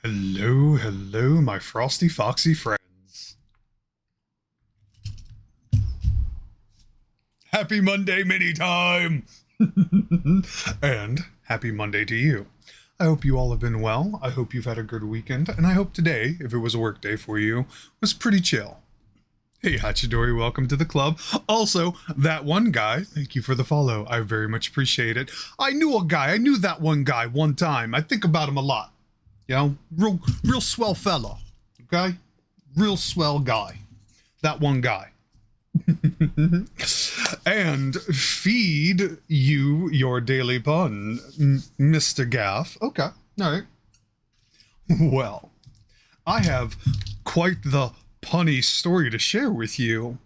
Hello, hello, my frosty foxy friends. Happy Monday mini time! And happy Monday to you. I hope you all have been well. I hope you've had a good weekend, and I hope today, if it was a work day for you, was pretty chill. Hey Hachidori, welcome to the club. Also, that one guy, thank you for the follow. I very much appreciate it. I knew that one guy one time. I think about him a lot. You know, real swell fella. Okay? Real swell guy. That one guy. And feed you your daily pun, Mr. Gaff. Okay, all right. Well, I have quite the punny story to share with you.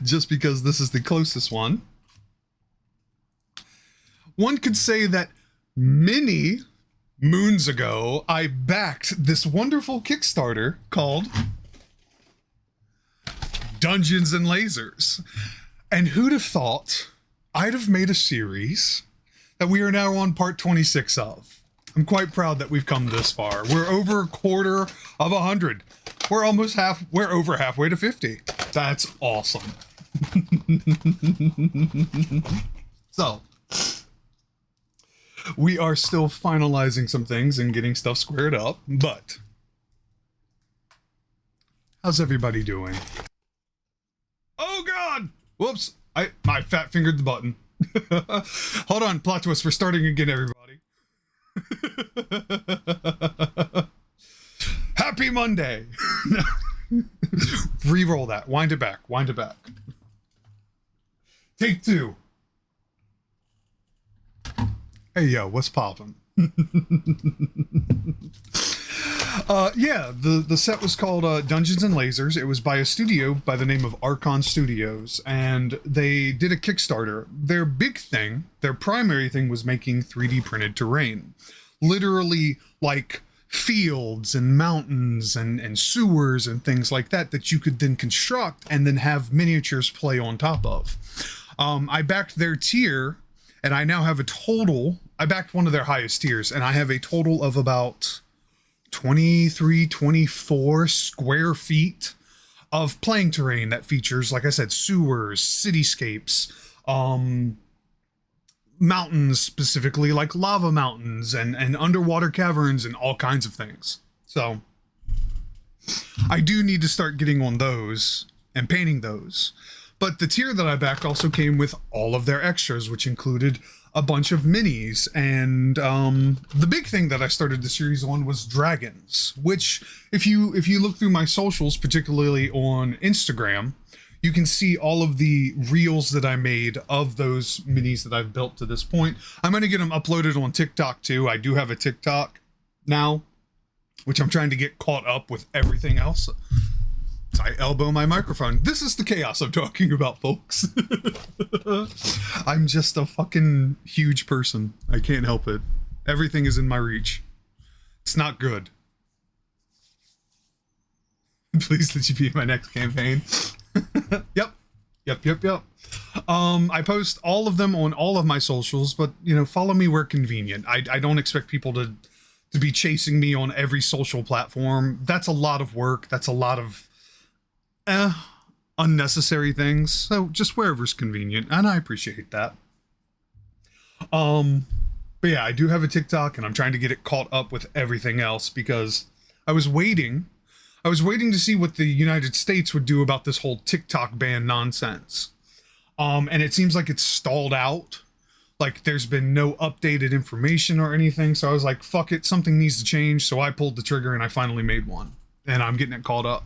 Just because this is the closest one. One could say that many moons ago, I backed this wonderful Kickstarter called Dungeons and Lasers. And who'd have thought I'd have made a series that we are now on part 26 of. I'm quite proud that we've come this far. We're over a quarter of 100. We're over halfway to 50. That's awesome. So, we are still finalizing some things and getting stuff squared up, but how's everybody doing? Oh God! Whoops! I fat fingered the button. Hold on, plot twist. We're starting again, everybody. Happy Monday! Re-roll that. Wind it back. Wind it back. Take two. Hey yo, what's poppin'? Yeah, the set was called Dungeons and Lasers. It was by a studio by the name of Archon Studios, and they did a Kickstarter. Their big thing, their primary thing, was making 3D printed terrain. Literally, like fields and mountains and sewers and things like that you could then construct and then have miniatures play on top of. I backed their tier, and I now have a total. I backed one of their highest tiers, and I have a total of about 23, 24 square feet of playing terrain that features, like I said, sewers, cityscapes, mountains, specifically like lava mountains and underwater caverns and all kinds of things. So I do need to start getting on those and painting those. But the tier that I backed also came with all of their extras, which included a bunch of minis, and the big thing that I started the series on was dragons, which if you look through my socials, particularly on Instagram, you can see all of the reels that I made of those minis that I've built to this point. I'm going to get them uploaded on TikTok too. I do have a TikTok now, which I'm trying to get caught up with everything else. I elbow my microphone. This is the chaos I'm talking about, folks. I'm just a fucking huge person. I can't help it. Everything is in my reach. It's not good. Please let you be in my next campaign. Yep. I post all of them on all of my socials, but, you know, follow me where convenient. I don't expect people to be chasing me on every social platform. That's a lot of work. That's a lot of unnecessary things. So just wherever's convenient, and I appreciate that. But yeah, I do have a TikTok, and I'm trying to get it caught up with everything else because I was waiting to see what the United States would do about this whole TikTok ban nonsense. And it seems like it's stalled out. Like there's been no updated information or anything. So I was like, fuck it, something needs to change. So I pulled the trigger and I finally made one, and I'm getting it caught up.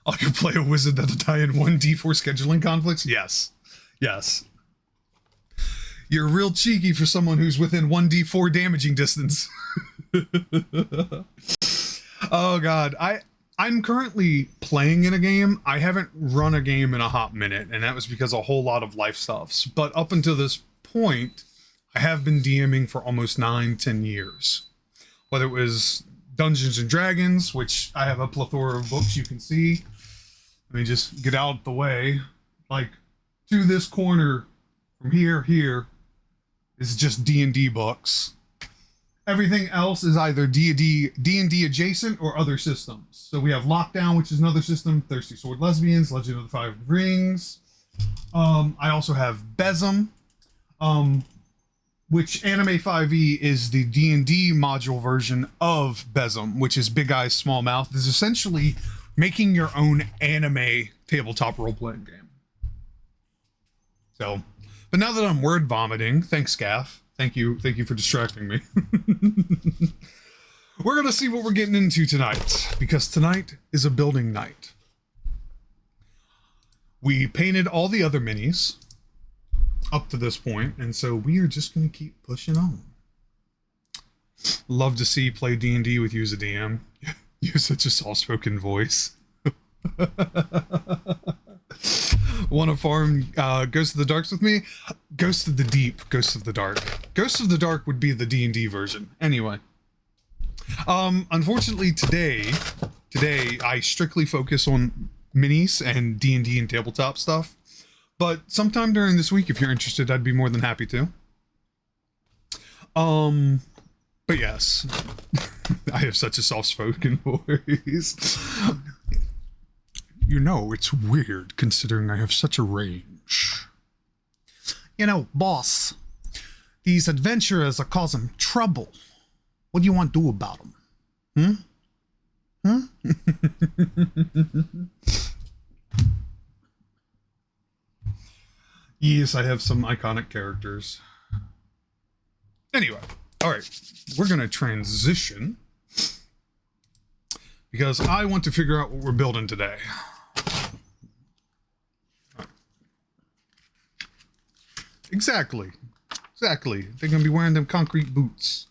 I can play a wizard that'll die in 1d4 scheduling conflicts? Yes. You're real cheeky for someone who's within 1d4 damaging distance. Oh god, I'm currently playing in a game. I haven't run a game in a hot minute, and that was because a whole lot of life stuffs. But up until this point, I have been DMing for almost 9-10 years. Whether it was Dungeons and Dragons, which I have a plethora of books you can see. Let me just get out of the way. Like, to this corner From here is just D&D books. Everything else is either D&D adjacent or other systems. So we have Lockdown, which is another system, Thirsty Sword Lesbians, Legend of the Five Rings. I also have Besm, which Anime 5e is the D&D module version of Besm, which is Big Eyes Small Mouth. It's essentially making your own anime tabletop role-playing game. So, but now that I'm word vomiting, thanks, Gaff. Thank you for distracting me. We're gonna see what we're getting into tonight, because tonight is a building night. We painted all the other minis up to this point, and so we are just gonna keep pushing on. Love to see play D&D with you as a DM. You have such a soft-spoken voice. Want to farm Ghost of the Darks with me? Ghost of the Deep, Ghost of the Dark. Ghost of the Dark would be the D&D version. Anyway. Unfortunately today I strictly focus on minis and D&D and tabletop stuff. But sometime during this week, if you're interested, I'd be more than happy to. But yes. I have such a soft-spoken voice. You know, it's weird considering I have such a range. You know, boss, these adventurers are causing trouble. What do you want to do about them? Yes, I have some iconic characters. Anyway, alright, we're gonna transition because I want to figure out what we're building today. Exactly. They're gonna be wearing them concrete boots.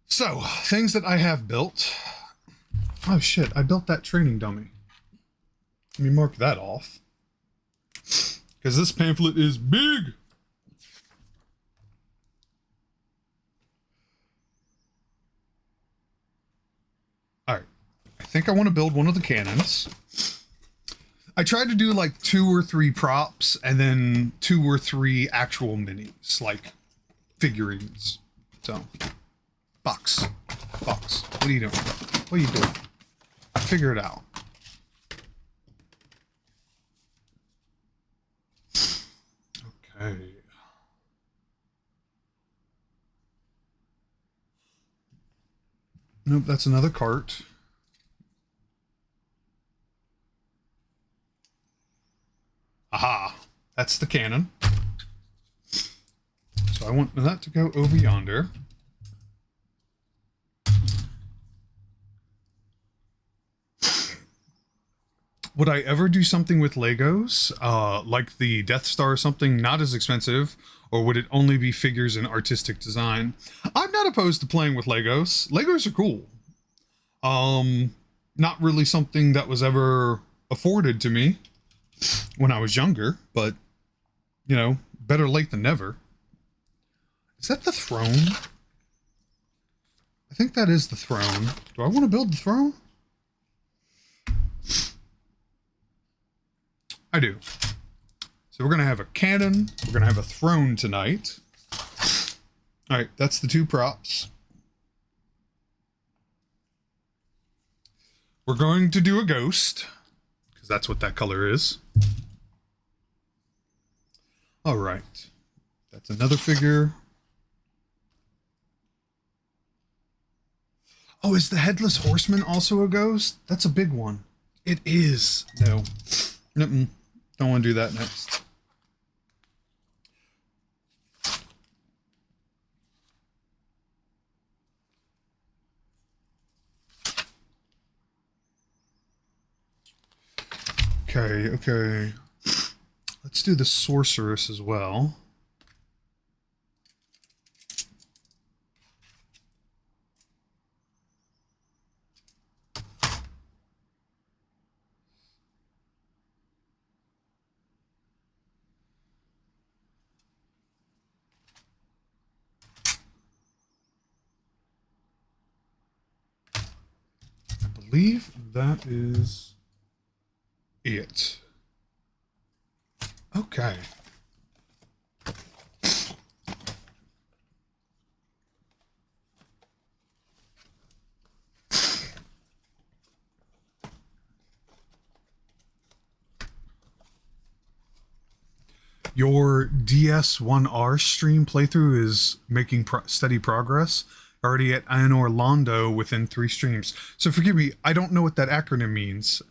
So, things that I have built. Oh shit, I built that training dummy. Let me mark that off. Because this pamphlet is big! Alright. I think I want to build one of the cannons. I tried to do like 2 or 3 props and then 2 or 3 actual minis, like figurines. So, Fox. What are you doing? What are you doing? Figure it out. Okay. Nope, that's another cart. Aha, that's the cannon. So I want that to go over yonder. Would I ever do something with Legos, like the Death Star or something, not as expensive, or would it only be figures and artistic design? I'm not opposed to playing with Legos. Legos are cool. Not really something that was ever afforded to me when I was younger, but, you know, better late than never. Is that the throne? I think that is the throne. Do I want to build the throne? I do. So we're going to have a cannon. We're going to have a throne tonight. All right, that's the 2 props. We're going to do a ghost, because that's what that color is. All right. That's another figure. Oh, is the Headless Horseman also a ghost? That's a big one. It is. No. Don't want to do that next. Okay. Let's do the sorceress as well. I believe that is it. Okay. Your DS1R stream playthrough is making steady progress. Already at Anor Londo within 3 streams. So forgive me, I don't know what that acronym means.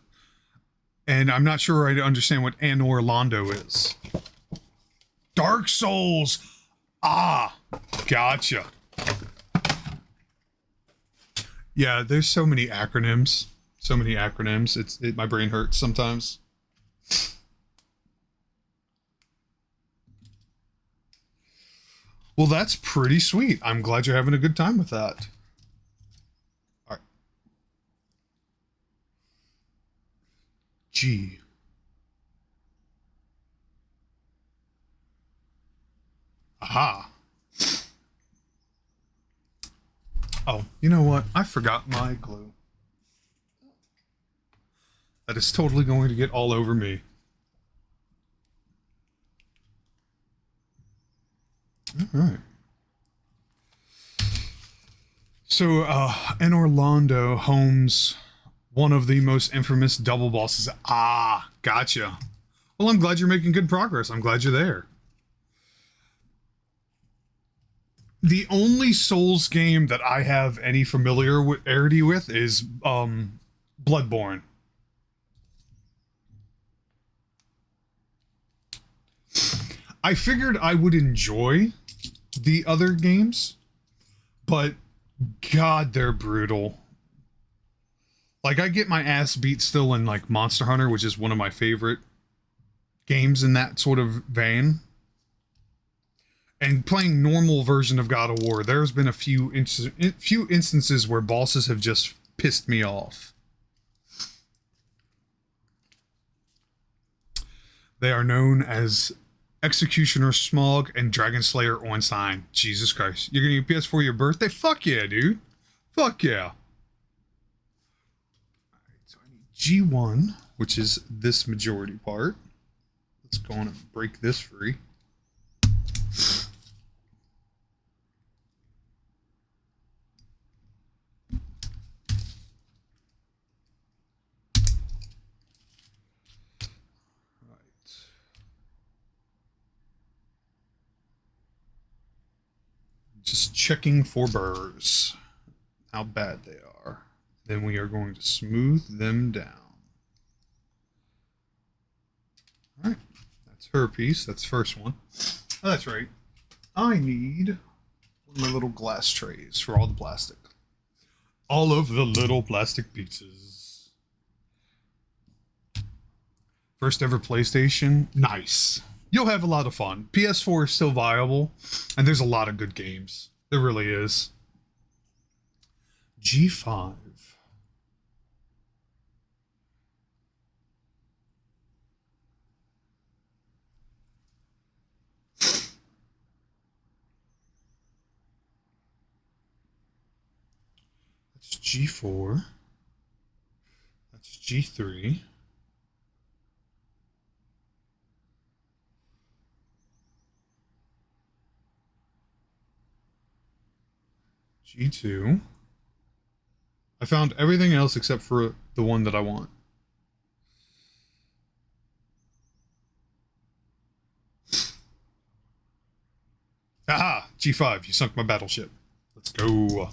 And I'm not sure I understand what Anor Londo is. Dark Souls! Ah! Gotcha. Yeah, there's so many acronyms. So many acronyms. My brain hurts sometimes. Well, that's pretty sweet. I'm glad you're having a good time with that. All right. G. Aha. Oh, you know what? I forgot my glue. That is totally going to get all over me. All right. So, Anor Londo homes one of the most infamous double bosses. Ah, gotcha. Well, I'm glad you're making good progress. I'm glad you're there. The only Souls game that I have any familiarity with is Bloodborne. I figured I would enjoy the other games, but God, they're brutal. Like, I get my ass beat still in, like, Monster Hunter, which is one of my favorite games in that sort of vein. And playing normal version of God of War, there's been a few instances where bosses have just pissed me off. They are known as Executioner Smog and Dragon Slayer Ornstein. Jesus Christ. You're getting a PS4 for your birthday? Fuck yeah, dude. Fuck yeah. Alright, so I need G1, which is this majority part. Let's go on and break this free. Just checking for burrs, how bad they are. Then we are going to smooth them down. All right, that's her piece. That's the first one. Oh, that's right. I need one of my little glass trays for all the plastic. All of the little plastic pieces. First ever PlayStation. Nice. You'll have a lot of fun. PS4 is still viable, and there's a lot of good games. There really is. G5. That's G4. That's G3. G2. I found everything else except for the one that I want. Aha! G5, you sunk my battleship. Let's go.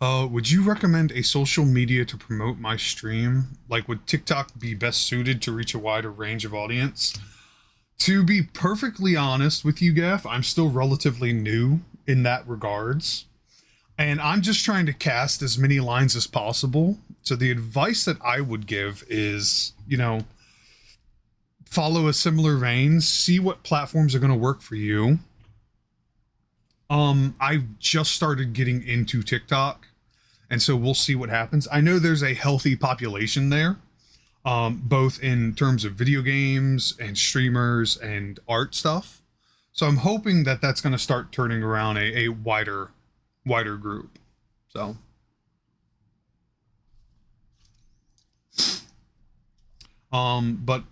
Would you recommend a social media to promote my stream? Like, would TikTok be best suited to reach a wider range of audience? To be perfectly honest with you, Gaff, I'm still relatively new in that regards. And I'm just trying to cast as many lines as possible. So the advice that I would give is, follow a similar vein, see what platforms are going to work for you. I've just started getting into TikTok, and so we'll see what happens. I know there's a healthy population there, both in terms of video games and streamers and art stuff. So I'm hoping that that's going to start turning around a wider group. So But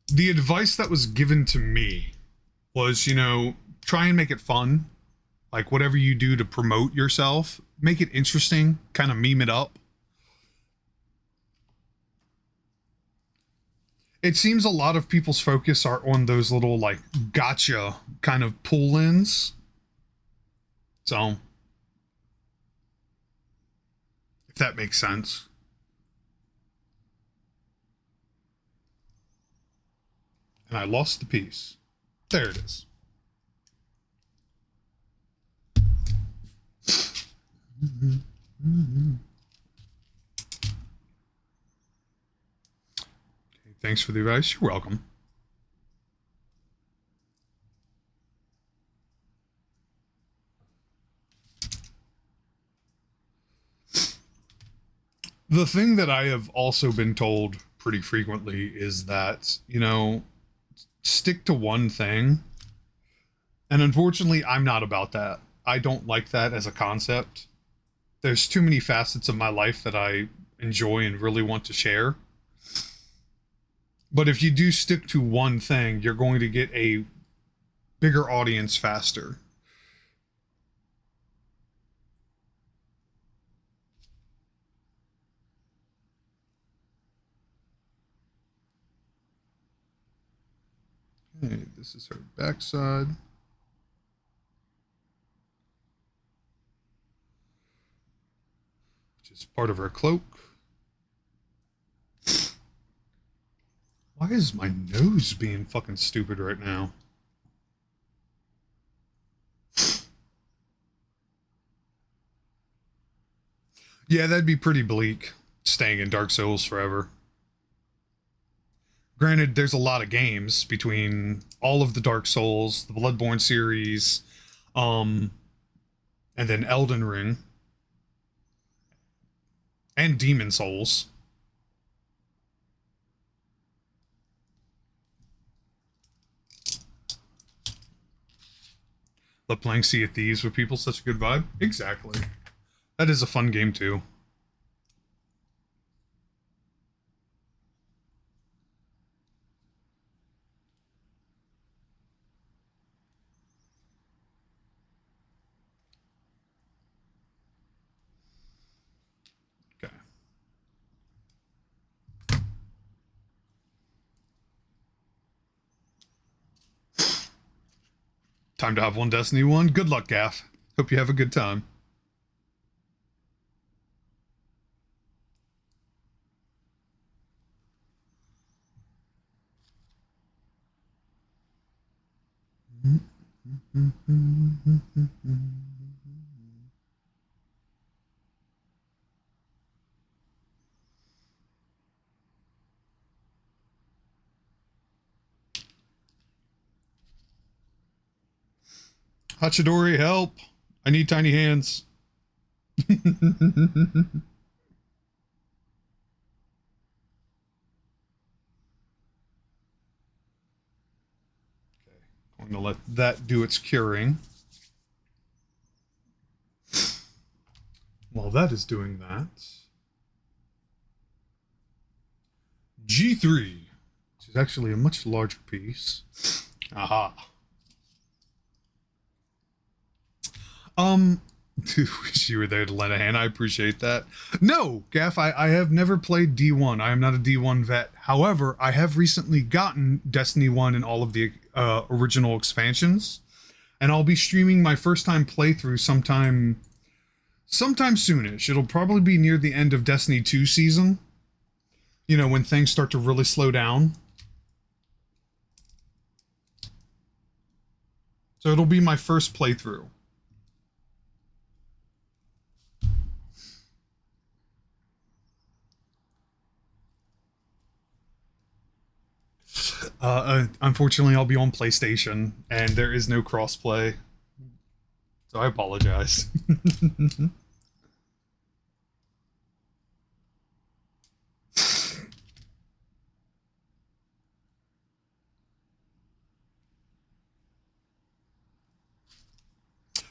the advice that was given to me was, try and make it fun. Like whatever you do to promote yourself, make it interesting, kind of meme it up. It seems a lot of people's focus are on those little like gotcha kind of pull-ins. So, if that makes sense. And I lost the piece. There it is. Okay, thanks for the advice. You're welcome. The thing that I have also been told pretty frequently is that, stick to one thing. And unfortunately, I'm not about that. I don't like that as a concept. There's too many facets of my life that I enjoy and really want to share. But if you do stick to one thing, you're going to get a bigger audience faster. Okay, this is her backside. Which is part of her cloak. Why is my nose being fucking stupid right now? Yeah, that'd be pretty bleak, staying in Dark Souls forever. Granted, there's a lot of games between all of the Dark Souls, the Bloodborne series, and then Elden Ring, and Demon Souls. Love playing Sea of Thieves with people, such a good vibe. Exactly. That is a fun game too. Okay. Time to have one Destiny 1. Good luck, Gaff. Hope you have a good time. Hachidori, help! I need tiny hands. Okay, going to let that do its curing. While that is doing that, G3, which is actually a much larger piece. Aha. Wish you were there to lend a hand. I appreciate that. No, Gaff, I have never played D1. I am not a D1 vet. However, I have recently gotten Destiny 1 and all of the original expansions. And I'll be streaming my first time playthrough sometime soonish. It'll probably be near the end of Destiny 2 season. When things start to really slow down. So it'll be my first playthrough. Unfortunately, I'll be on PlayStation, and there is no crossplay. So I apologize.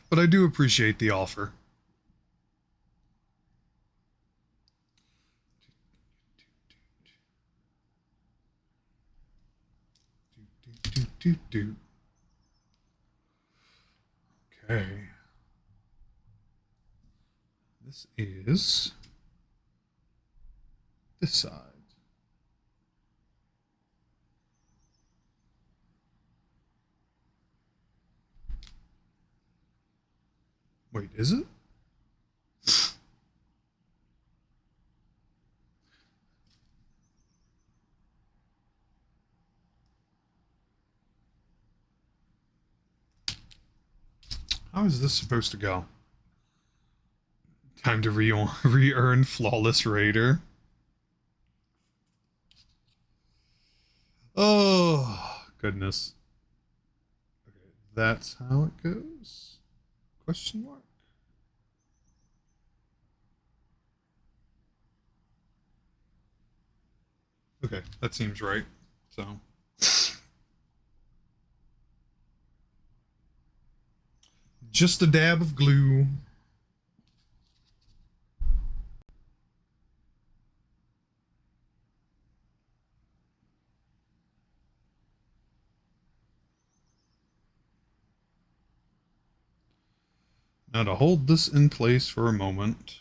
But I do appreciate the offer. Do. Okay. This is this side. Wait, is it? How is this supposed to go? Time to re-earn Flawless Raider. Oh, goodness. Okay, that's how it goes? Question mark? Okay, that seems right. So. Just a dab of glue. Now to hold this in place for a moment.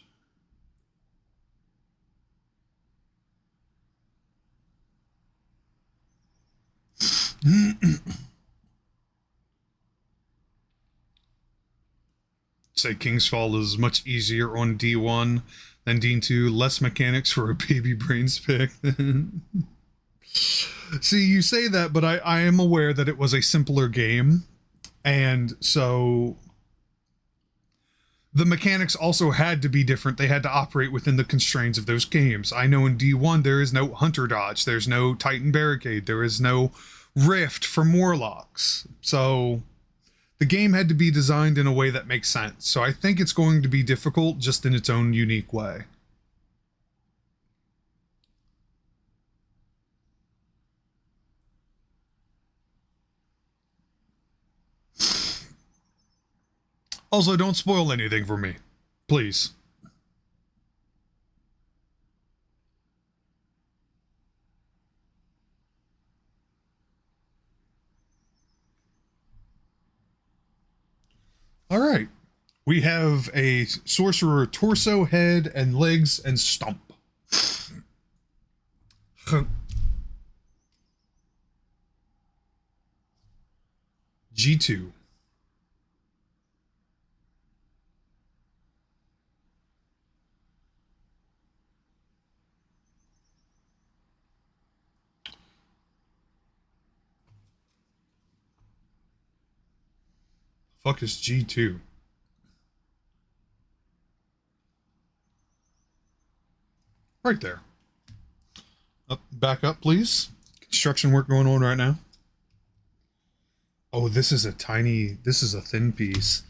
Say King's Fall is much easier on D1 than D2. Less mechanics for a baby brains pick. See, you say that, but I am aware that it was a simpler game. And so the mechanics also had to be different. They had to operate within the constraints of those games. I know in D1 there is no Hunter Dodge, there's no Titan Barricade, there is no Rift from Warlocks. So the game had to be designed in a way that makes sense. So I think it's going to be difficult just in its own unique way. Also, don't spoil anything for me. Please. All right. We have a sorcerer torso, head, and legs, and stump. G2. Fuck is G2? Right there. Back up, please. Construction work going on right now. Oh, this is a thin piece.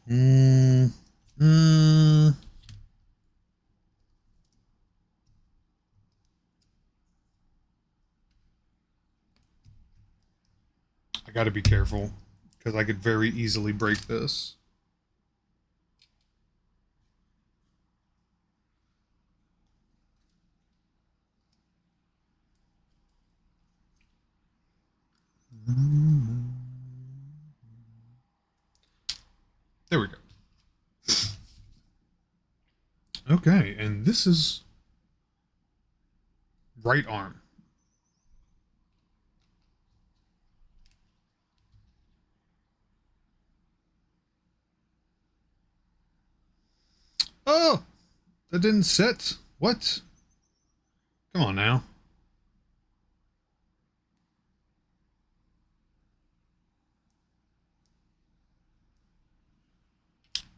I gotta be careful, because I could very easily break this. There we go. Okay, and this is right arm. Oh, that didn't sit. What? Come on now.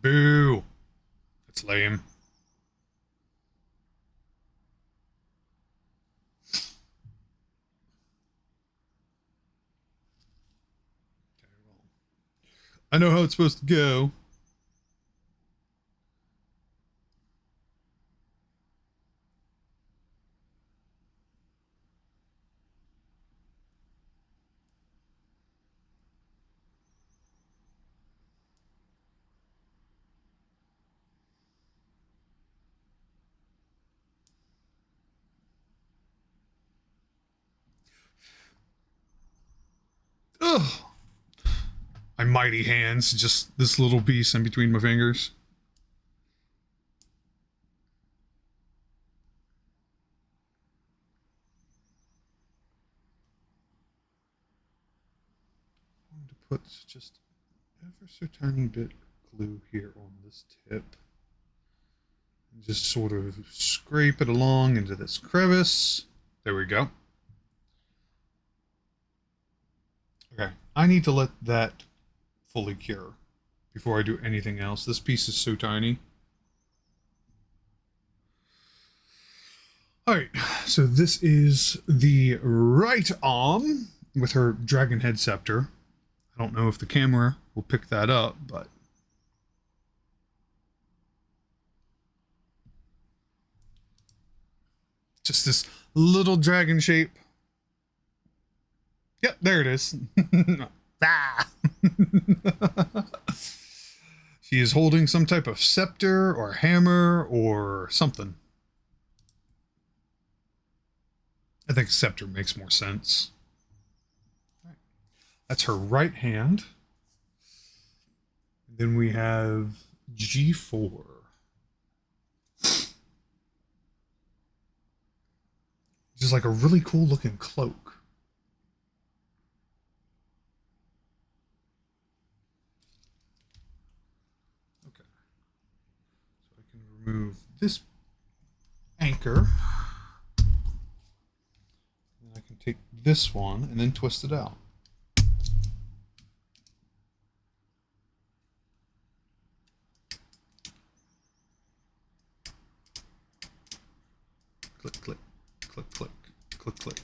Boo. That's lame. I know how it's supposed to go. my mighty hands, just this little piece in between my fingers. I'm going to put just ever so tiny bit of glue here on this tip. And just sort of scrape it along into this crevice. There we go. Okay, I need to let that fully cure before I do anything else. This piece is so tiny. Alright, so this is the right arm with her dragon head scepter. I don't know if the camera will pick that up, but just this little dragon shape. Yep, there it is. Ah! She is holding some type of scepter or hammer or something. I think scepter makes more sense. Right. That's her right hand. And then we have G4. Just like a really cool looking cloak. Okay. So I can remove this anchor. And I can take this one and then twist it out. Click, click, click, click, click, click.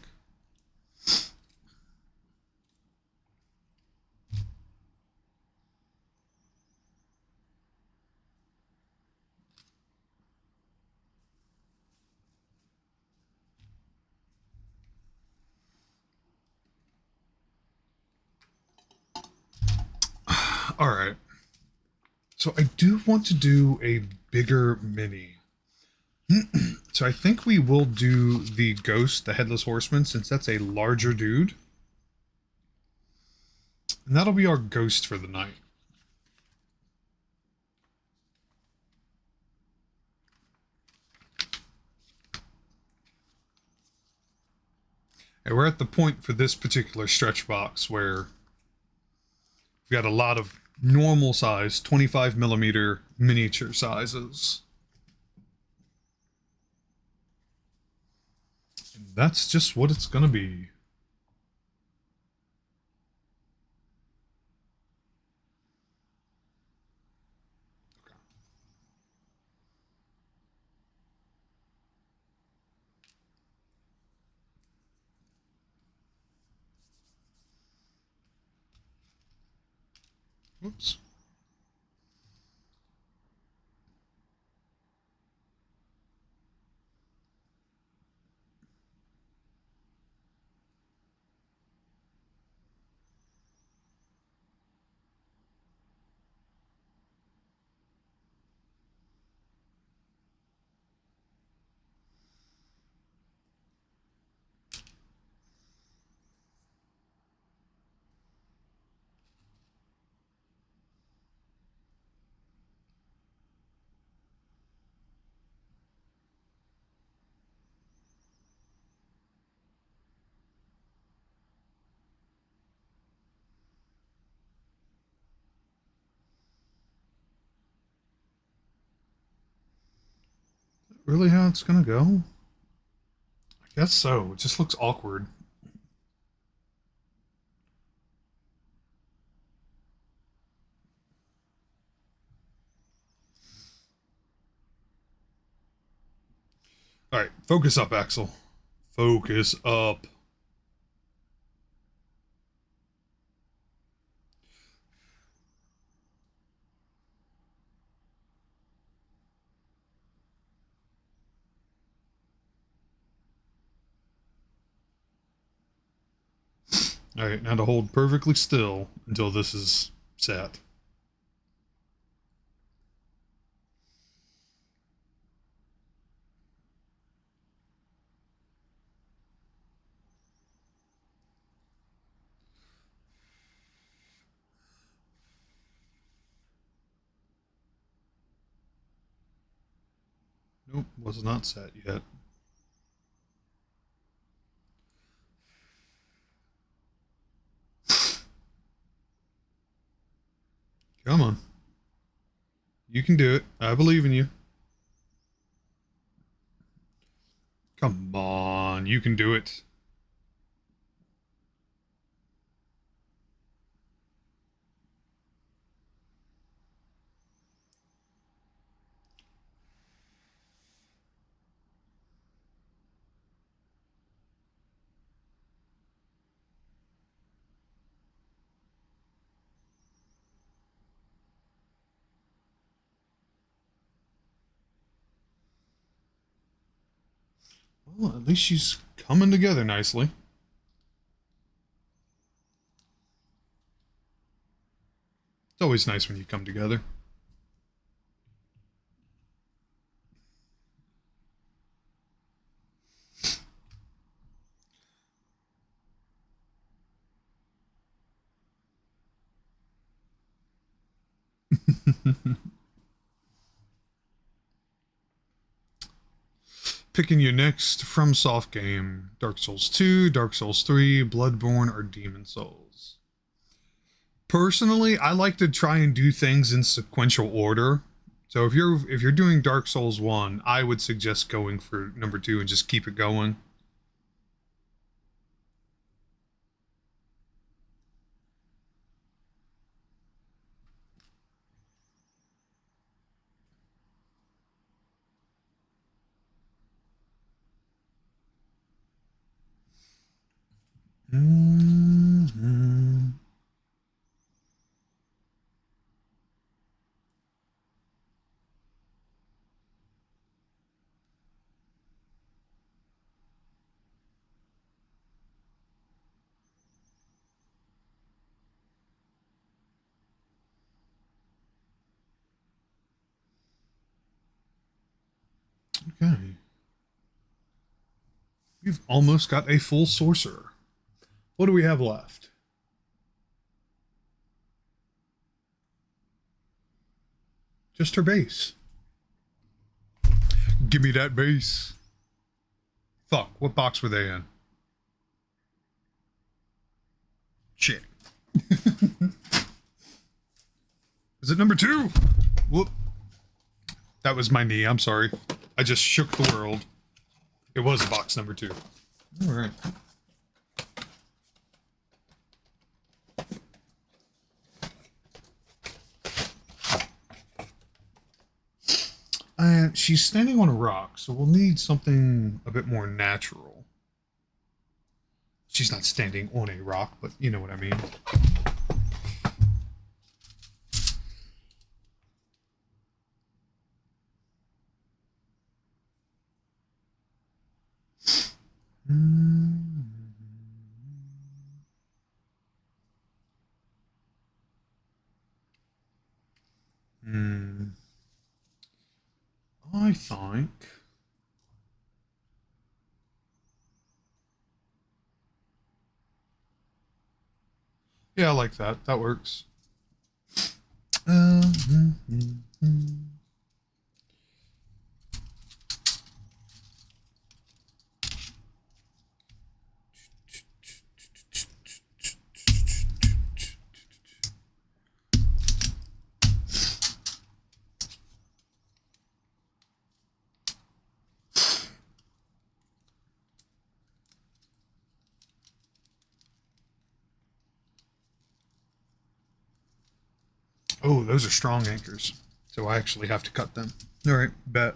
All right. So I do want to do a bigger mini. So I think we will do the Ghost, the Headless Horseman, since that's a larger dude. And that'll be our Ghost for the night. And we're at the point for this particular stretch box where we've got a lot of normal size, 25 millimeter miniature sizes. And that's just what it's going to be. Oops. Really how it's going to go? I guess so. It just looks awkward. All right, focus up, Axel. Focus up. All right, now to hold perfectly still until this is set. Nope, was not set yet. Come on. You can do it. I believe in you. Come on, you can do it. Well, at least she's coming together nicely. It's always nice when you come together. Picking you next from Soft Game: Dark Souls 2, Dark Souls 3, Bloodborne, or Demon Souls. Personally, I like to try and do things in sequential order. So if you're doing Dark Souls 1, I would suggest going for number 2 and just keep it going. Mm-hmm. Okay. We've almost got a full sorcerer. What do we have left? Just her base. Give me that base. Fuck, what box were they in? Shit. Is it number 2? Whoop. That was my knee, I'm sorry. I just shook the world. It was box number 2. Alright. And she's standing on a rock, so we'll need something a bit more natural. She's not standing on a rock, but you know what I mean. I think. Yeah, I like that. That works. Oh, those are strong anchors. So I actually have to cut them. All right, bet.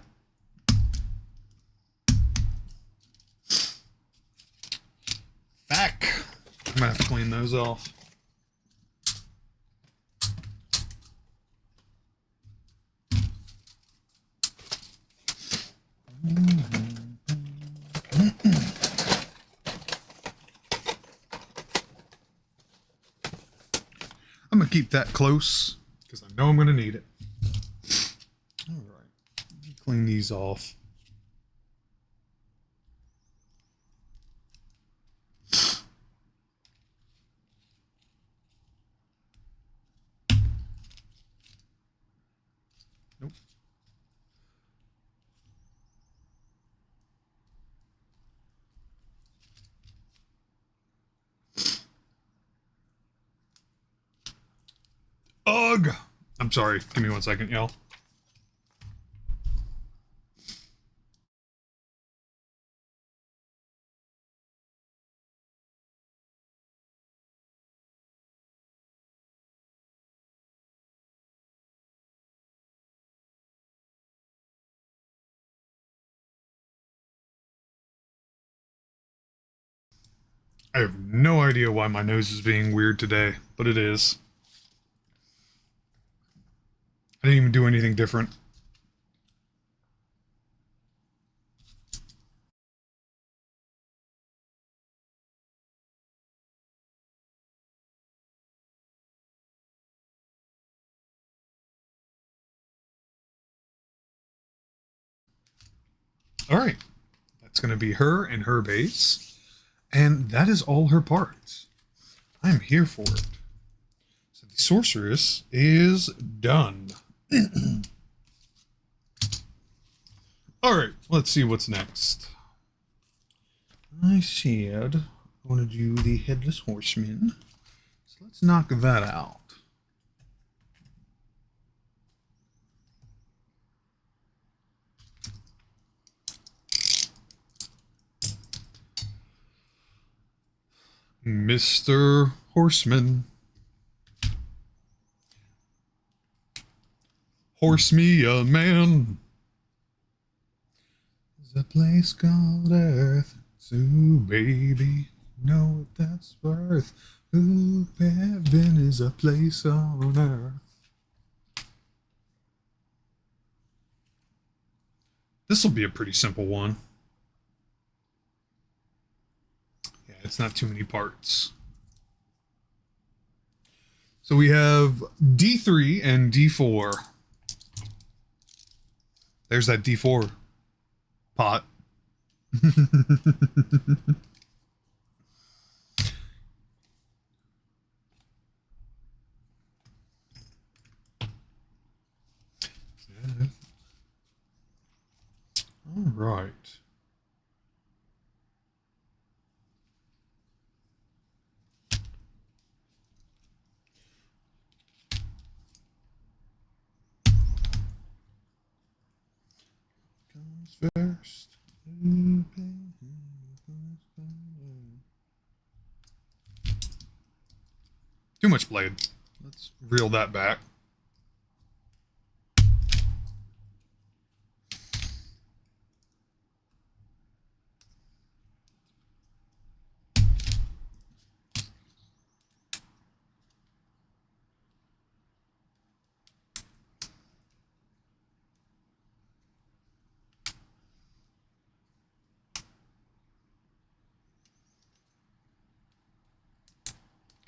Back. I'm gonna have to clean those off. I'm gonna keep that close because I know I'm gonna need it. All right, clean these off. Nope. Ugh! I'm sorry. Give me 1 second, y'all. I have no idea why my nose is being weird today, but it is. I didn't even do anything different. All right. That's going to be her and her base. And that is all her parts. I'm here for it. So the sorceress is done. All right, let's see what's next. I said I want to do the headless horseman. So let's knock that out. Mr. Horseman. Horse me a man. There's a place called Earth. So baby, know what that's worth. Ooh, heaven is a place on earth. This will be a pretty simple one. Yeah, it's not too many parts. So we have D3 and D4. There's that D4 pot. All right. Comes first. Too much blade. Let's reel that back.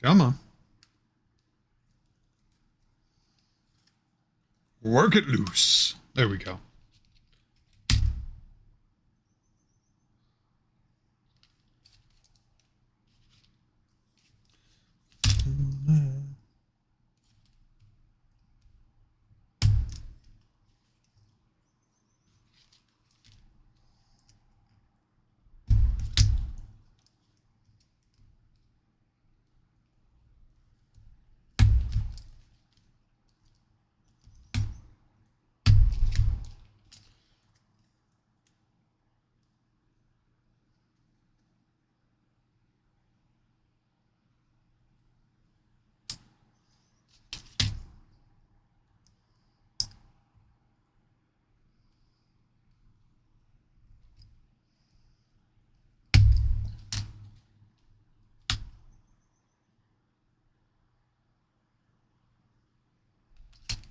Come on. Work it loose. There we go.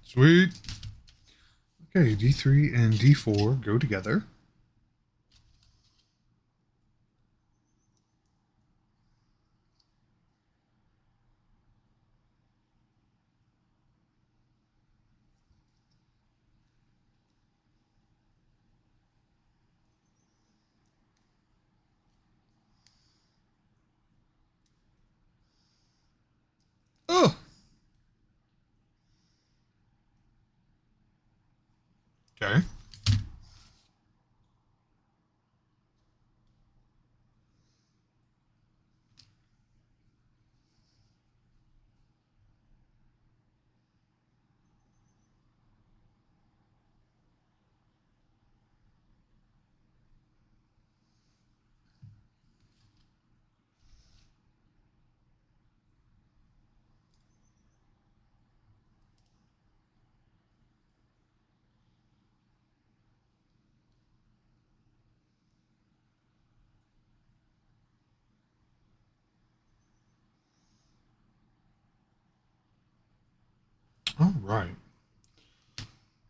Sweet. Okay, D3 and D4 go together. Oh. Okay. All right.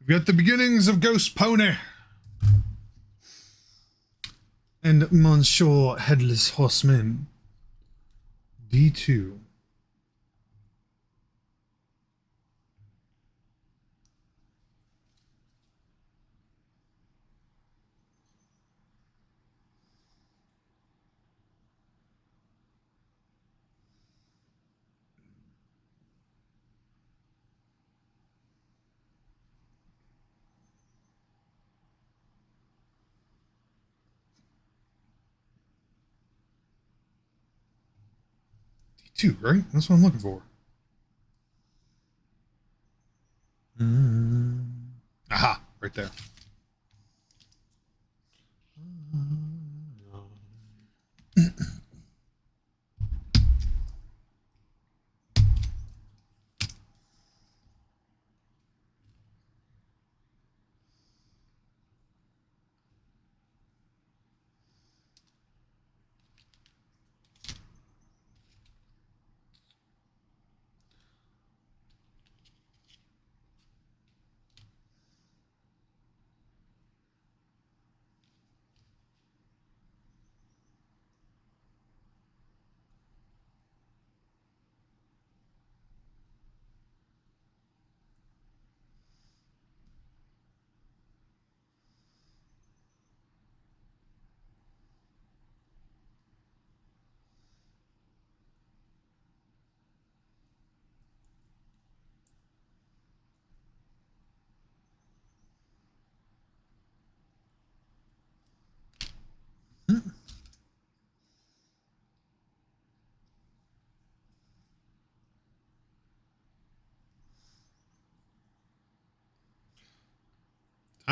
We've got the beginnings of Ghost Pony. And Monsieur Headless Horseman. D2. D2, right? That's what I'm looking for. Aha, right there.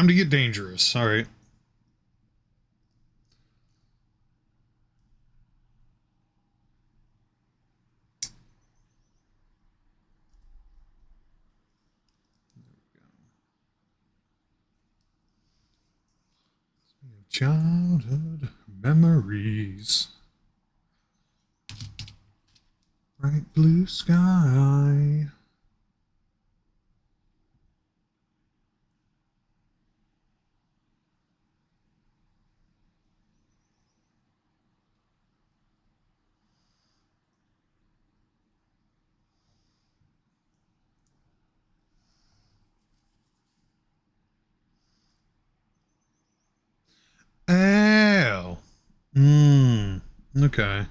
Time to get dangerous. All right. Childhood memories. Bright blue sky. Oh. Okay.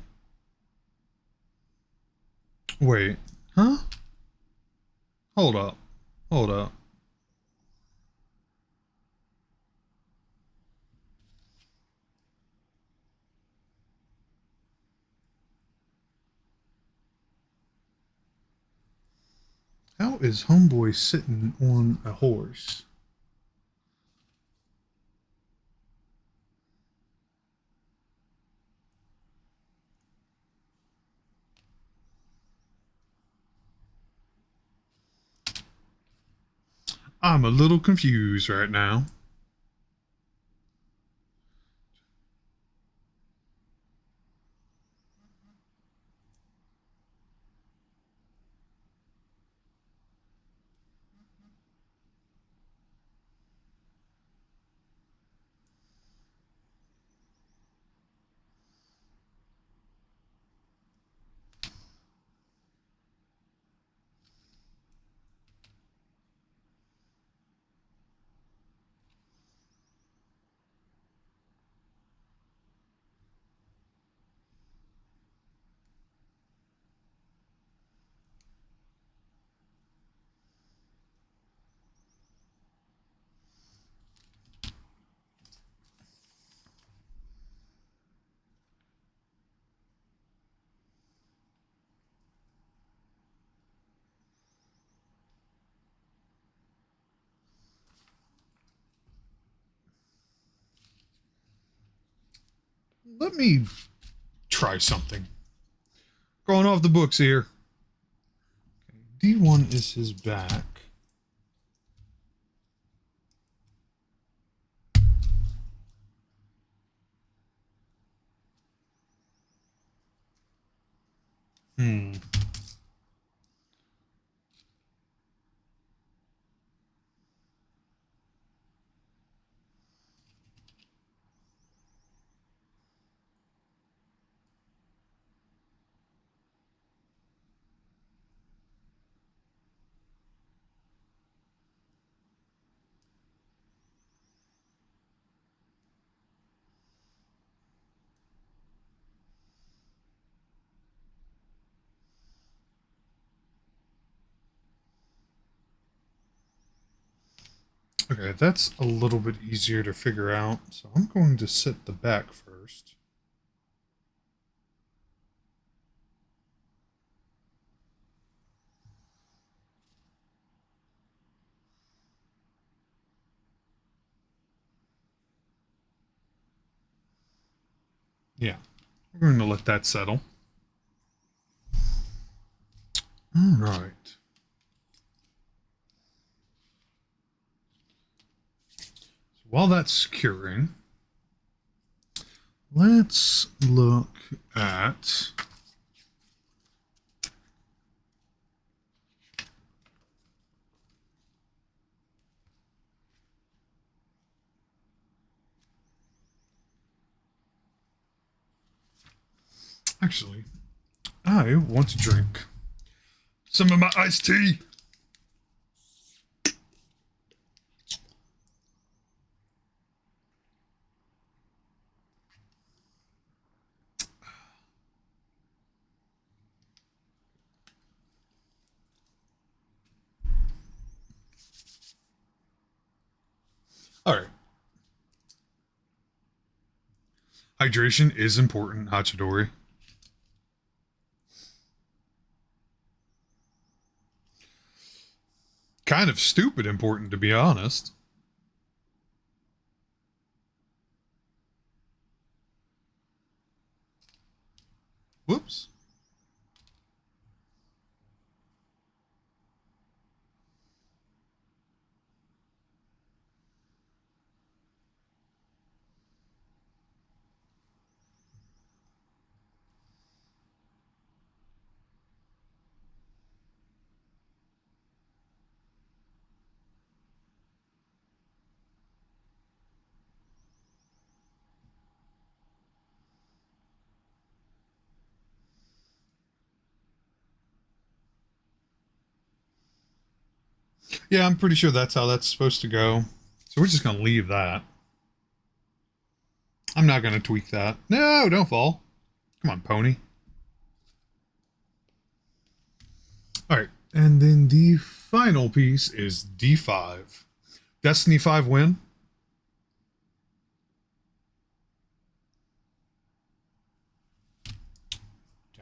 Wait. Huh? Hold up. Hold up. How is Homeboy sitting on a horse? I'm a little confused right now. Let me try something. Going off the books here. D1 is his back. Okay, that's a little bit easier to figure out. So I'm going to set the back first. Yeah, we're going to let that settle. All right. So while that's curing, let's look at actually, I want to drink some of my iced tea. All right. Hydration is important, Hachidori. Kind of stupid important, to be honest. Whoops. Yeah, I'm pretty sure that's how that's supposed to go. So we're just going to leave that. I'm not going to tweak that. No, don't fall. Come on, pony. All right. And then the final piece is D5. Destiny 5 win.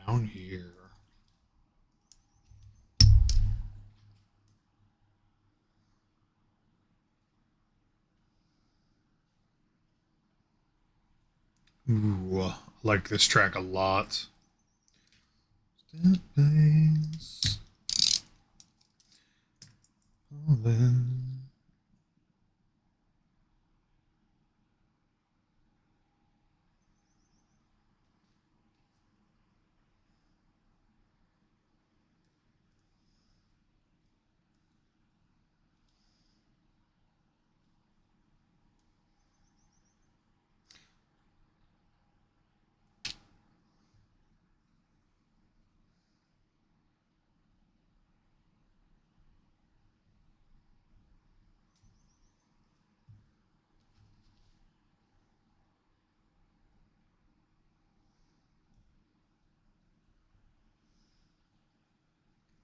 Down here. Ooh, I like this track a lot. Step bass. Oh, then.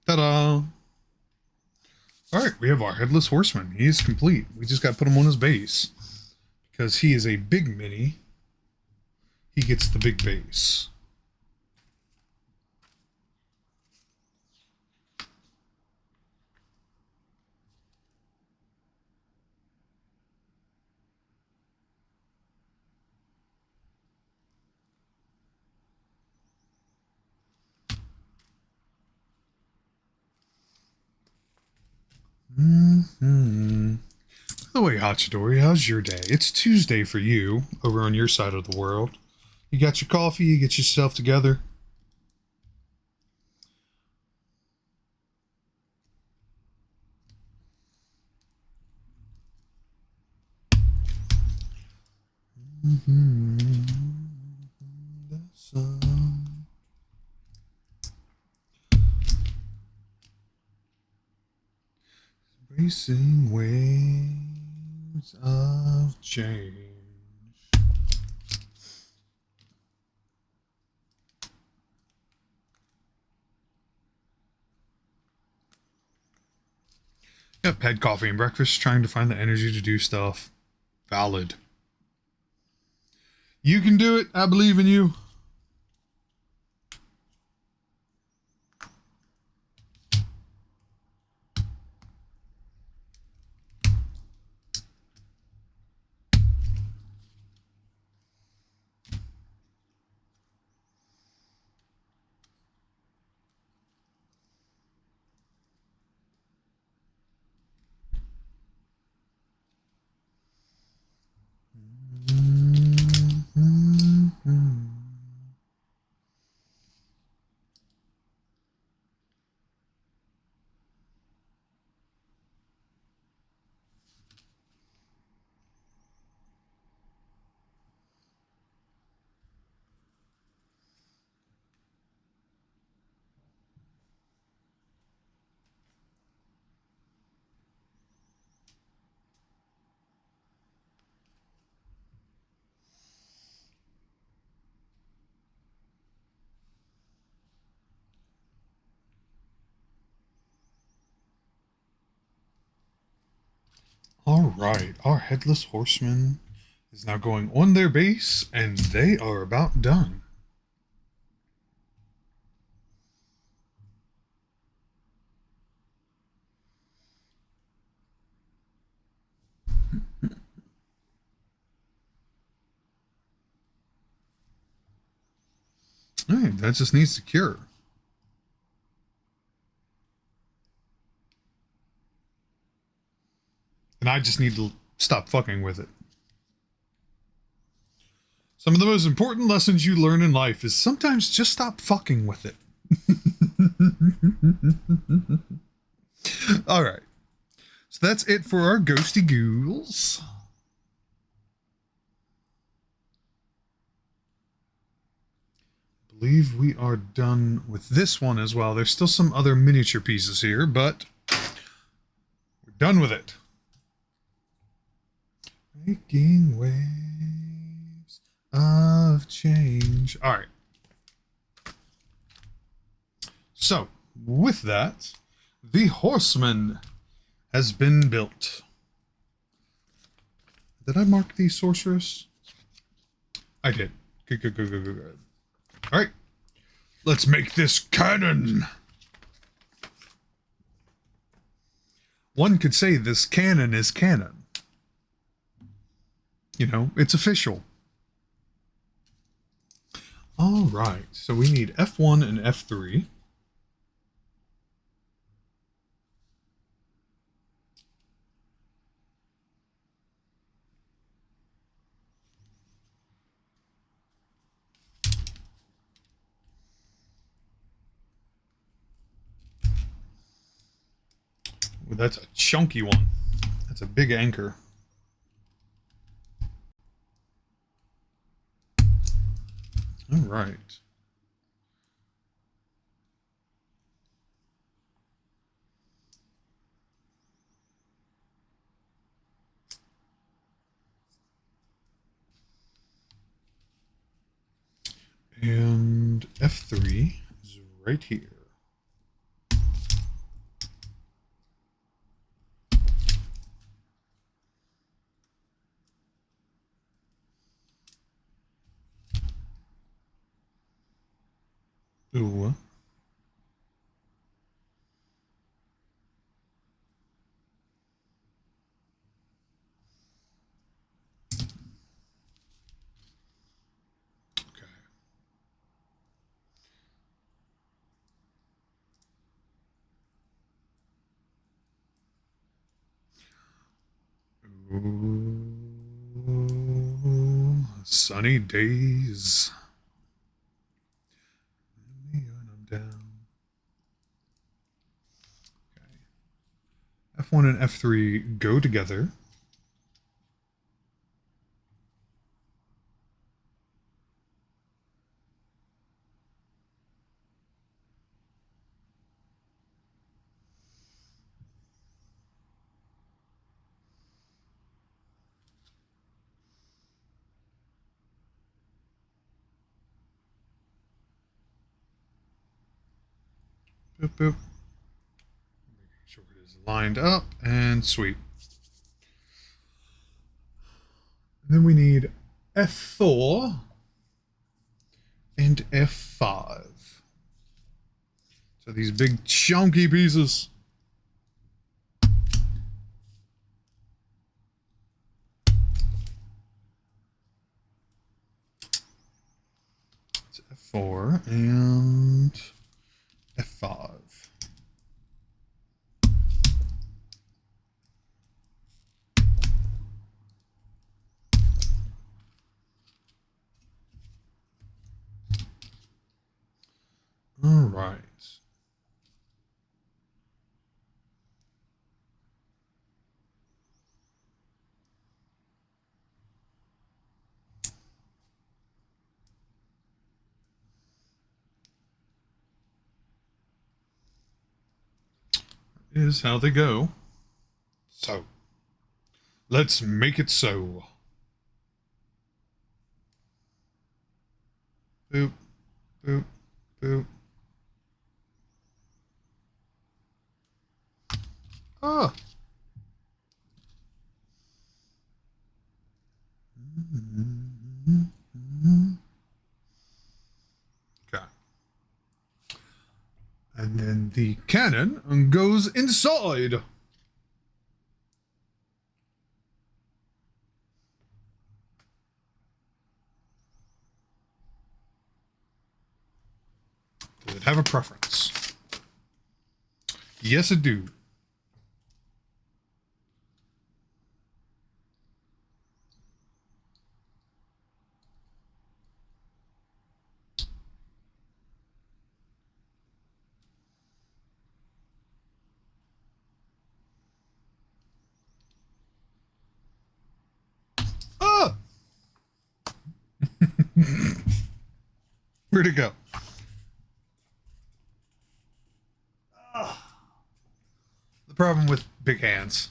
Ta-da! All right, we have our Headless Horseman. He is complete. We just got to put him on his base. Because he is a big mini, he gets the big base. Mm-hmm. By the way, Hachidori, how's your day? It's Tuesday for you over on your side of the world. You got your coffee, you get yourself together. Mm-hmm. The sun. Racing waves of change. Yep, had coffee and breakfast, trying to find the energy to do stuff. Valid. You can do it. I believe in you. All right, our headless horseman is now going on their base, and they are about done. All right, that just needs to cure. And I just need to stop fucking with it. Some of the most important lessons you learn in life is sometimes just stop fucking with it. All right. So that's it for our ghosty ghouls. I believe we are done with this one as well. There's still some other miniature pieces here, but we're done with it. Making waves of change. All right. So, with that, the horseman has been built. Did I mark the sorceress? I did. Good. All right. Let's make this canon. One could say this canon is canon. You know, it's official. All right. So we need F1 and F3. Well, that's a chunky one. That's a big anchor. All right. And F3 is right here. Ooh. Okay. Ooh. Sunny days. And I'm down. Okay. F1 and F3 go together. Boop, boop. Making sure it is lined up and sweep. And then we need F4 and F5. So these big chunky pieces. It's F4 and F5. All right. Is how they go. So, let's make it so. Boop, boop, boop. Ah. Okay. And then the cannon goes inside. Does it have a preference? Yes, it do. Ah! Where'd it go? The problem with big hands.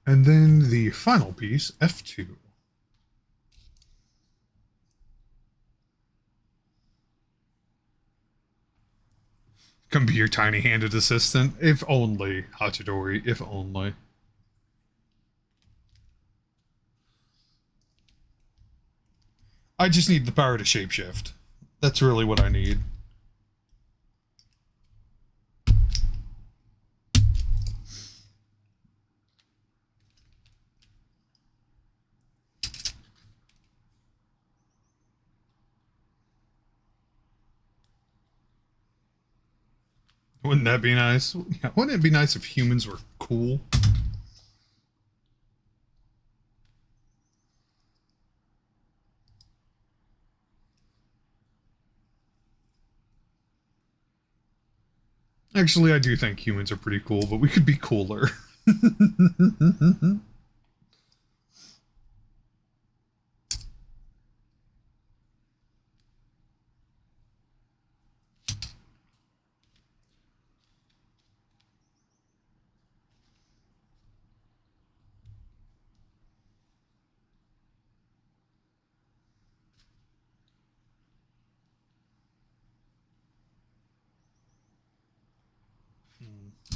And then the final piece, F2. Come be your tiny-handed assistant. If only, Hachidori, if only. I just need the power to shapeshift. That's really what I need. Wouldn't that be nice? Yeah, wouldn't it be nice if humans were cool? Actually, I do think humans are pretty cool, but we could be cooler.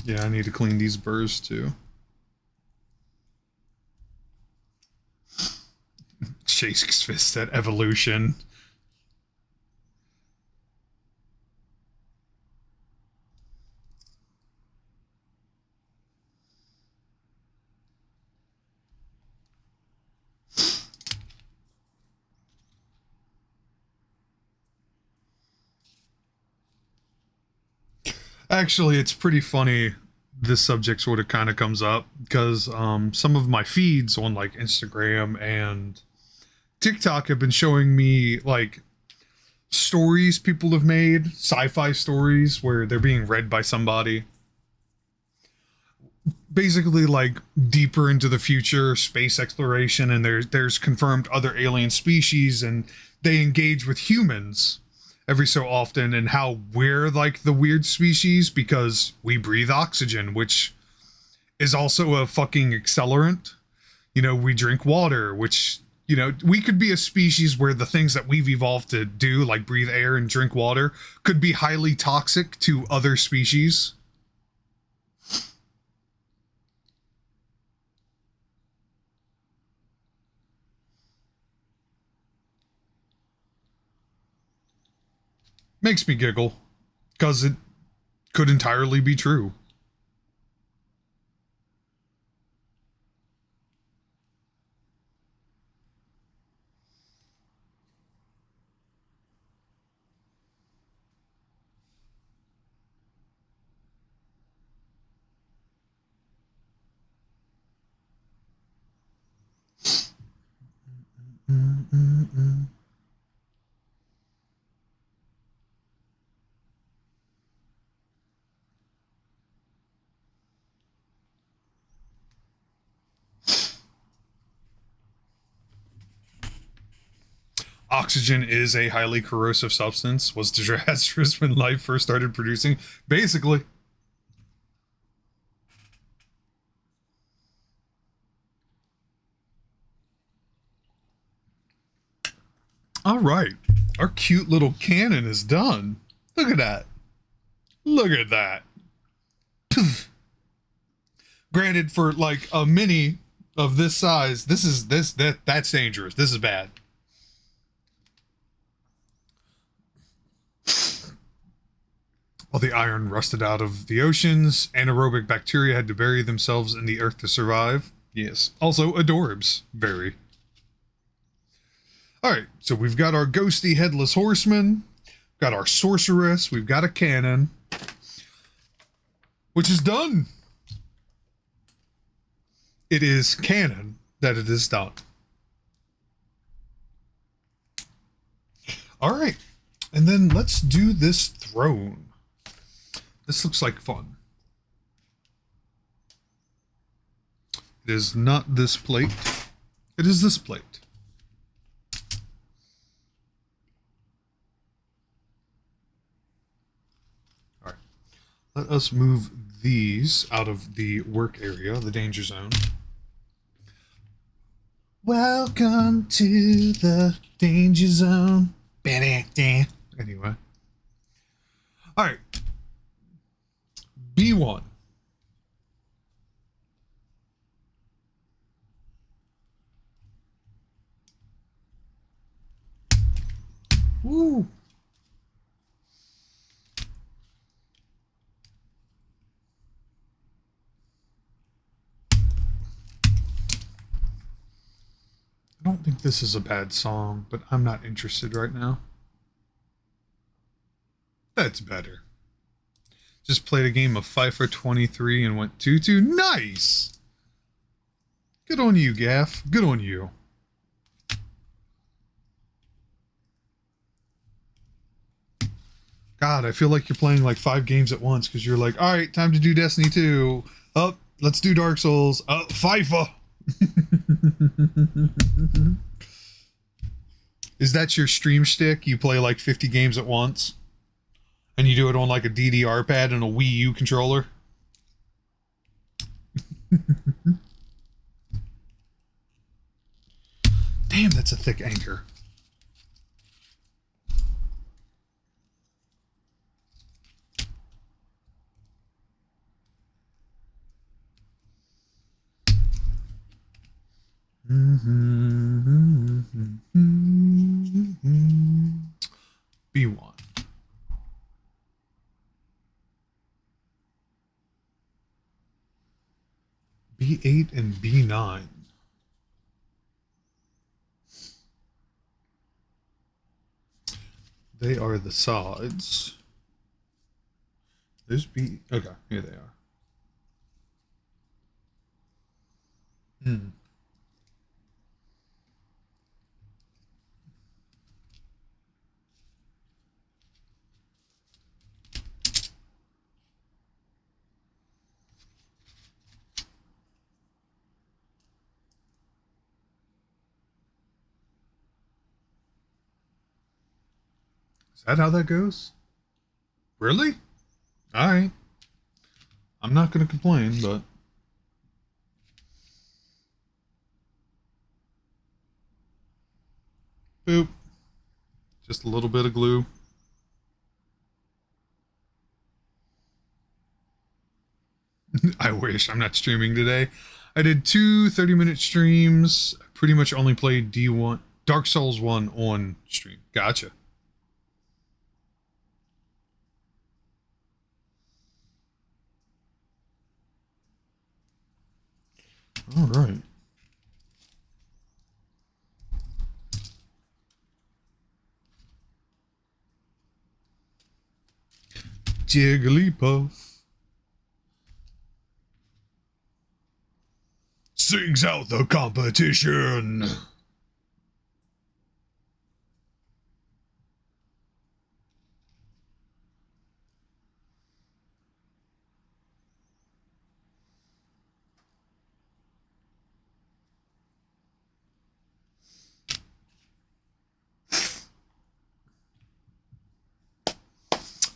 Yeah, I need to clean these burrs too. Shakes fist at evolution. Actually, it's pretty funny this subject sort of kind of comes up because some of my feeds on like Instagram and TikTok have been showing me like stories people have made, sci-fi stories where they're being read by somebody. basically like deeper into the future space exploration, and there's confirmed other alien species, and they engage with humans every so often, and how we're like the weird species because we breathe oxygen, which is also a fucking accelerant. You know, we drink water, which, you know, we could be a species where the things that we've evolved to do, like breathe air and drink water, could be highly toxic to other species. Makes me giggle, because it could entirely be true. Mm-mm-mm. Oxygen is a highly corrosive substance, was disastrous when life first started producing. Basically. All right. Our cute little cannon is done. Look at that. Look at that. Granted, for like a mini of this size, that's dangerous. This is bad. All the iron rusted out of the oceans. Anaerobic bacteria had to bury themselves in the earth to survive. Yes. Also, adorbs. Very. Alright, so we've got our ghosty headless horseman, got our sorceress, we've got a cannon, which is done. It is canon that it is done. Alright, and then let's do this throne. This looks like fun. It is not this plate. It is this plate. All right. Let us move these out of the work area, the danger zone. Welcome to the danger zone. Anyway. All right. B1. Woo. I don't think this is a bad song, but I'm not interested right now. That's better. Just played a game of FIFA 23 and went 2-2. Nice! Good on you, Gaff. Good on you. God, I feel like you're playing like 5 games at once because you're like, all right, time to do Destiny 2. Oh, let's do Dark Souls. FIFA. Is that your stream stick? You play like 50 games at once? And you do it on like a DDR pad and a Wii U controller? Damn, that's a thick anchor. B1. B8 and B9. They are the sides. There's B. Okay, here they are. Hmm. Is that how that goes? Really? Alright. I'm not gonna complain, but... Boop. Just a little bit of glue. I wish. I'm not streaming today. I did 2 30-minute streams. I pretty much only played D1, Dark Souls 1 on stream. Gotcha. All right. Jigglypuff sings out the competition.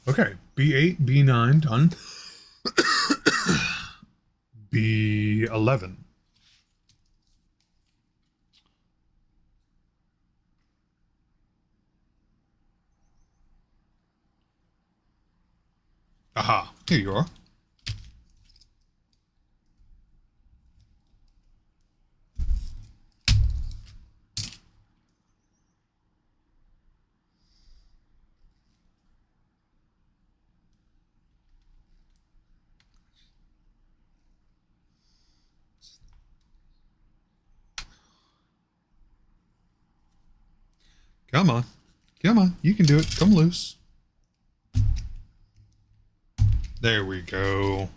Okay, B8, B9 done. B11. Aha, here you are. Come on. Come on. You can do it. Come loose. There we go.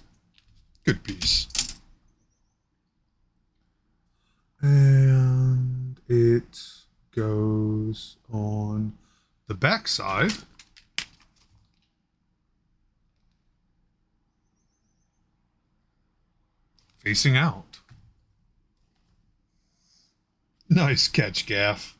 Good piece. And it goes on the back side. Facing out. Nice catch, Gaff.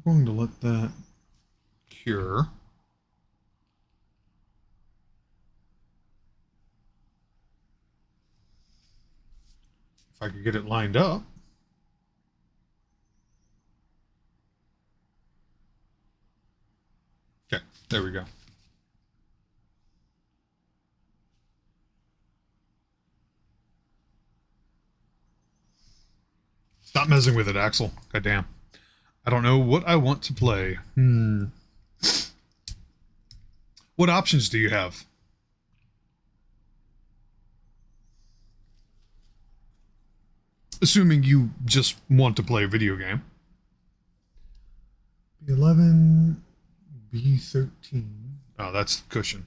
I'm going to let that cure. If I could get it lined up. Okay, there we go. Stop messing with it, Axel. Goddamn. I don't know what I want to play. What options do you have? Assuming you just want to play a video game. B11, B13. Oh, that's the cushion.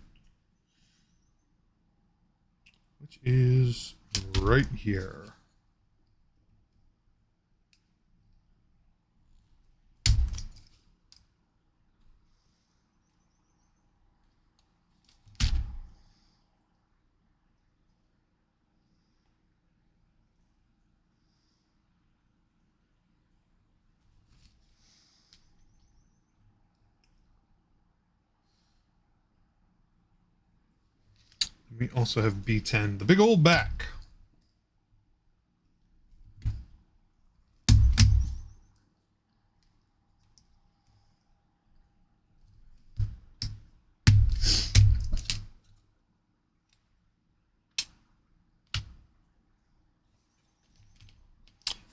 Which is right here. We also have B10, the big old back.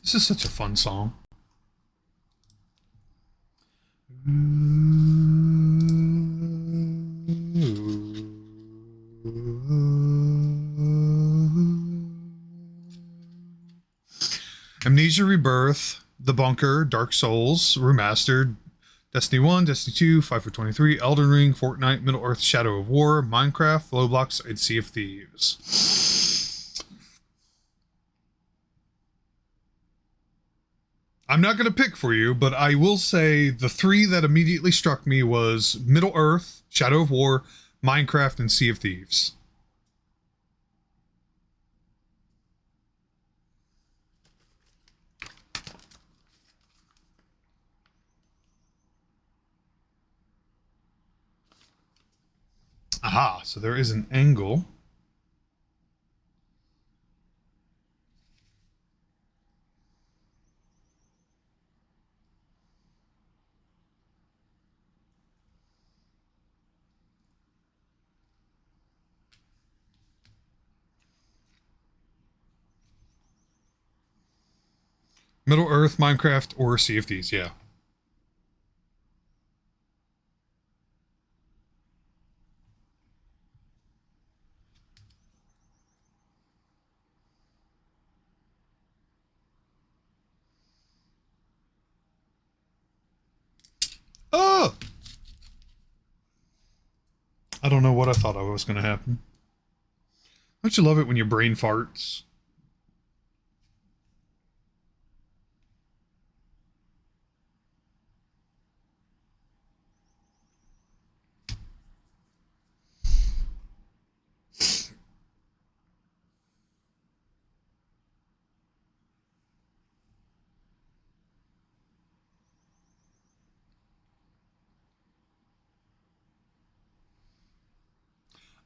This is such a fun song. Amnesia Rebirth, The Bunker, Dark Souls, Remastered, Destiny 1, Destiny 2, 5 for 23, Elden Ring, Fortnite, Middle-earth Shadow of War, Minecraft, Roblox, and Sea of Thieves. I'm not going to pick for you, but I will say the 3 that immediately struck me was Middle-earth, Shadow of War, Minecraft, and Sea of Thieves. Aha, so there is an angle. Middle-earth, Minecraft, or Sea of Thieves, yeah. Oh! I don't know what I thought was going to happen. Don't you love it when your brain farts?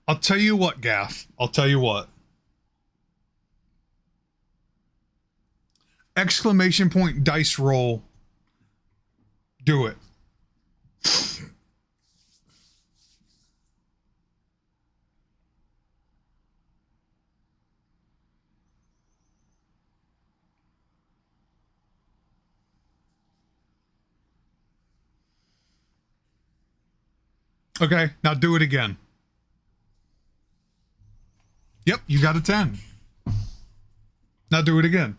I'll tell you what, Gaff. I'll tell you what. Exclamation point dice roll. Do it. Okay, now do it again. Yep, you got a 10. Now do it again.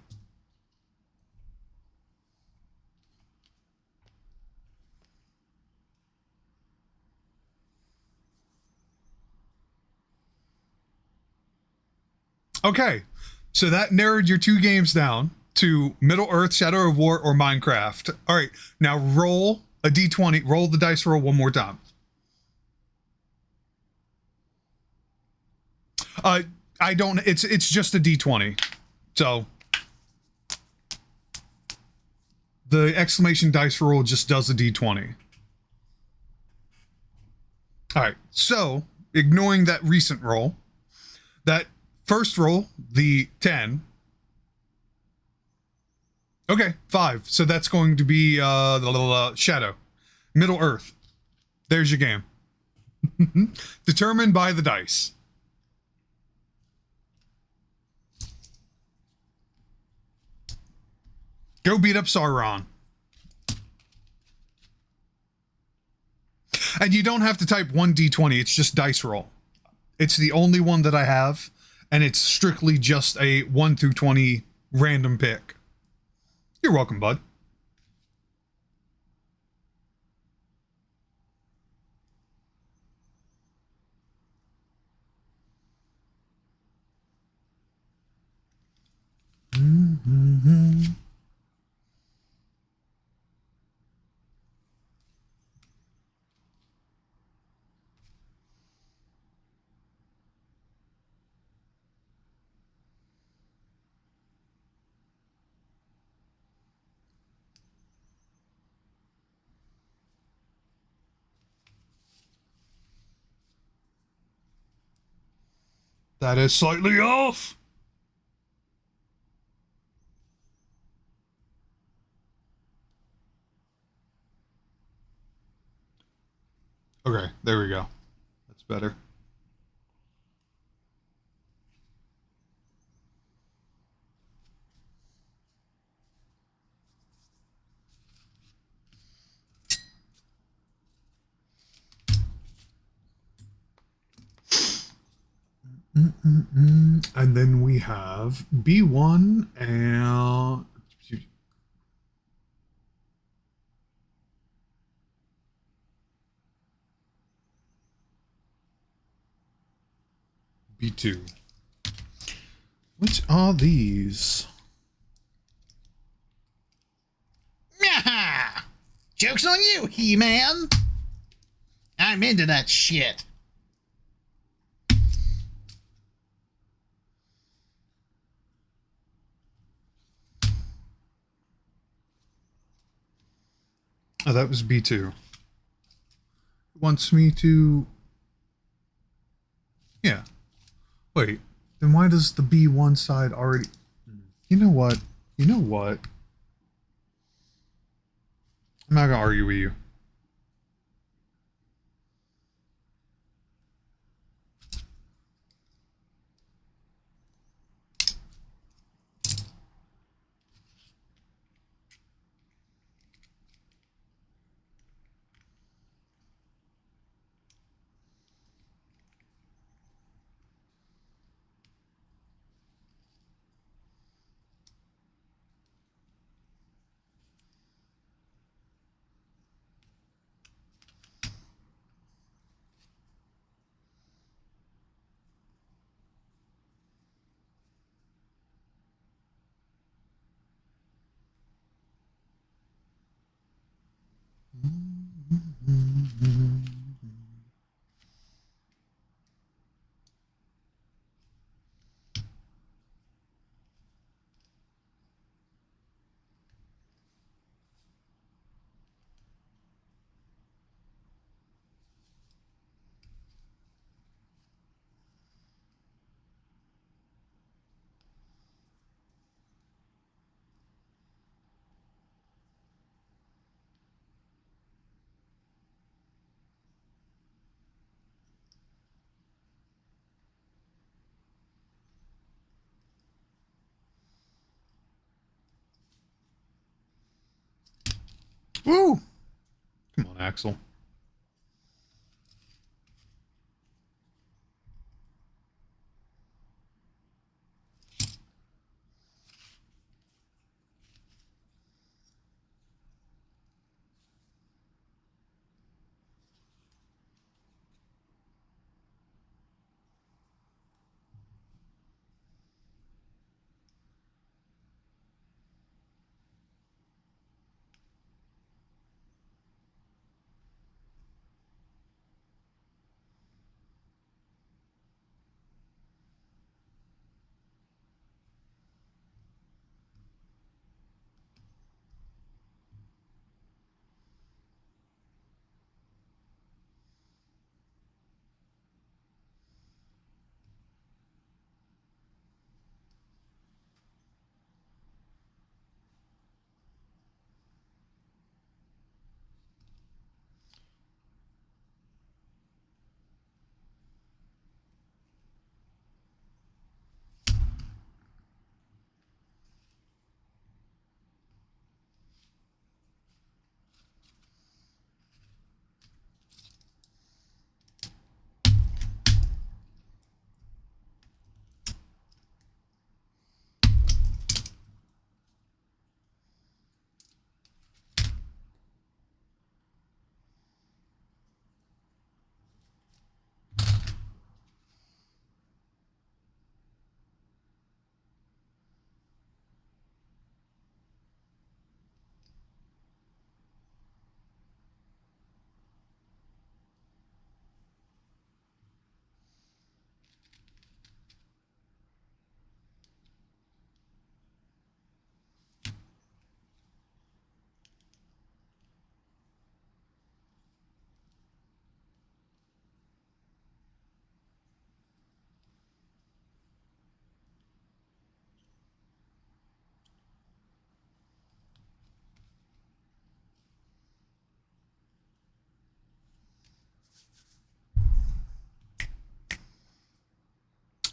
Okay, so that narrowed your 2 games down to Middle-earth, Shadow of War, or Minecraft. All right, now roll a d20. Roll the dice roll one more time. I don't. It's just a d20. So the exclamation dice roll just does a d20. All right. So ignoring that recent roll, that first roll, the 10. Okay, 5. So that's going to be Shadow, Middle-earth. There's your game. Determined by the dice. Go beat up Sauron. And you don't have to type 1d20, it's just dice roll. It's the only one that I have, and it's strictly just a 1 through 20 random pick. You're welcome, bud. Mm-hmm. That is slightly off. Okay, there we go. That's better. And then we have B1 and B2. Which are these? Yaha! Joke's on you, He-Man! I'm into that shit. Oh, that was B2. Wants me to... Yeah. Wait, then why does the B1 side already... You know what? You know what? I'm not gonna argue with you. Woo! Come on, Axel.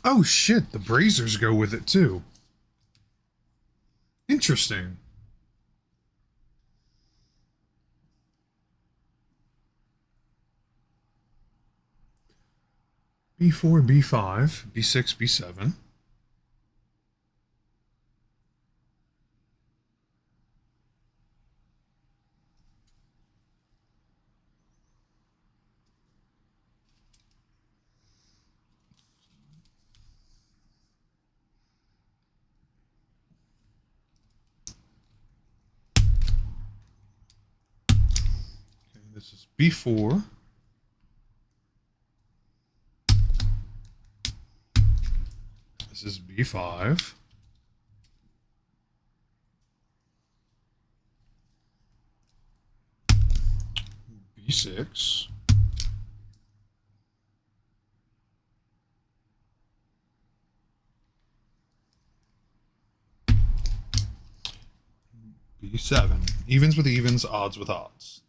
Oh shit, the Brazers go with it too. Interesting. B4, B5, B6, B7. this is B4. This is B5. B6. B7. Evens with evens, odds with odds.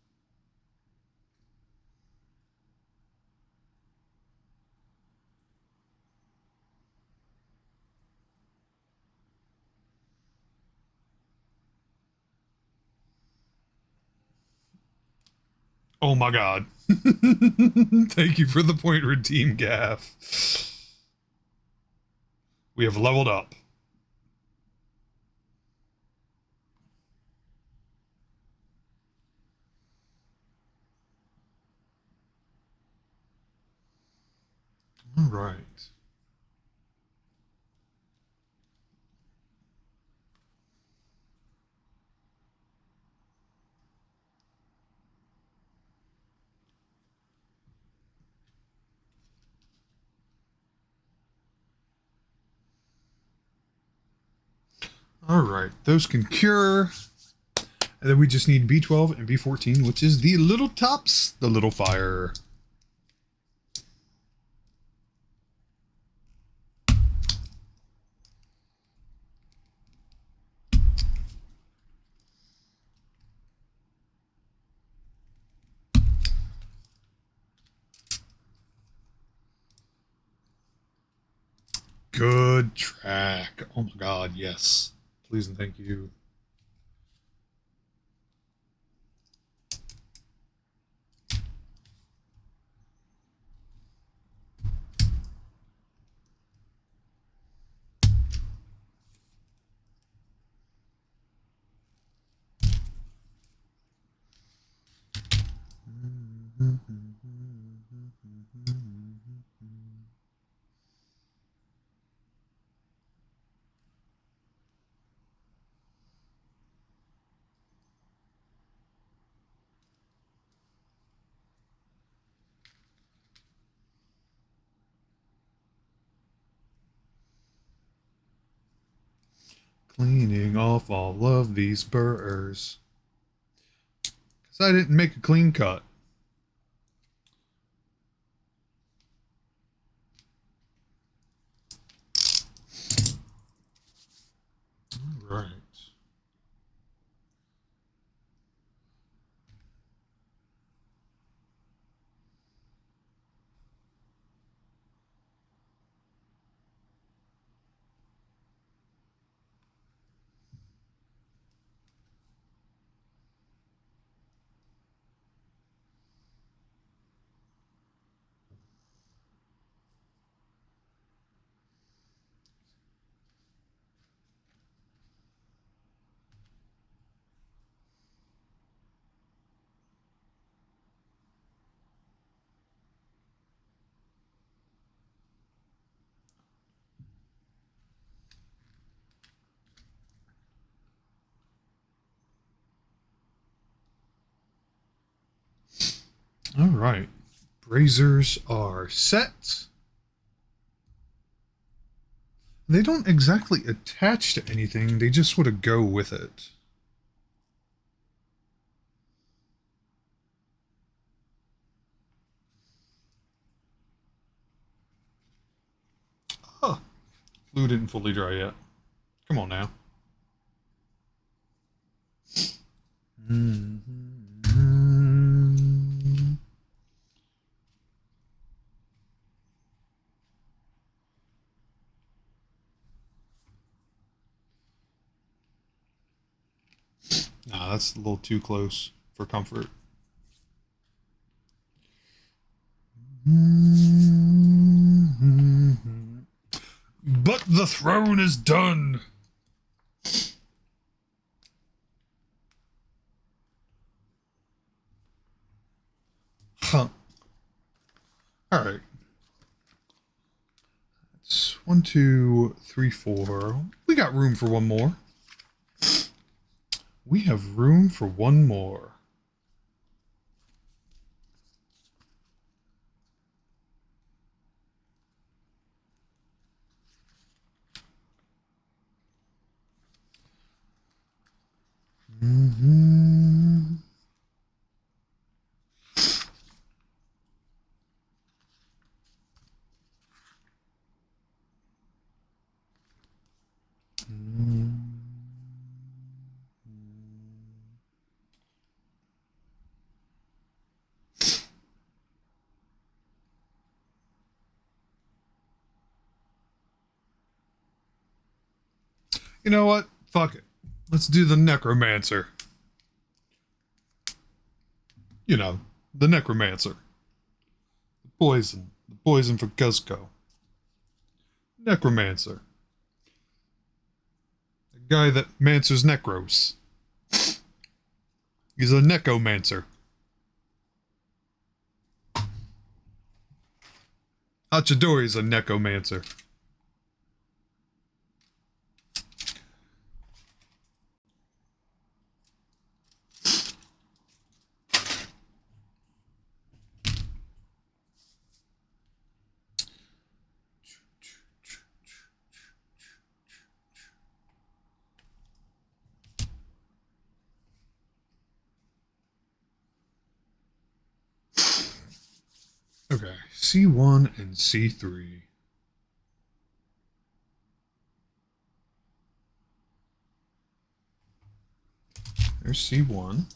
Oh my god. Thank you for the point redeem, Gaff. We have leveled up. All right. All right, those can cure. And then we just need B12 and B14, which is the little tops, the little fire. Good track. Oh my god, yes. Please and thank you. Cleaning off all of these burrs. Because I didn't make a clean cut. All right. All right. Brazers are set. They don't exactly attach to anything. They just sort of go with it. Huh. Glue didn't fully dry yet. Come on now. Nah, that's a little too close for comfort. But the throne is done. Huh. All right. It's 1, 2, 3, 4. We got room for one more. We have room for one more. You know what? Fuck it. Let's do the necromancer. You know, the necromancer. The poison. The poison for Cusco. Necromancer. The guy that mancers necros. He's a necomancer. Hachidori's a necomancer. Okay, C1 and C3. There's C1.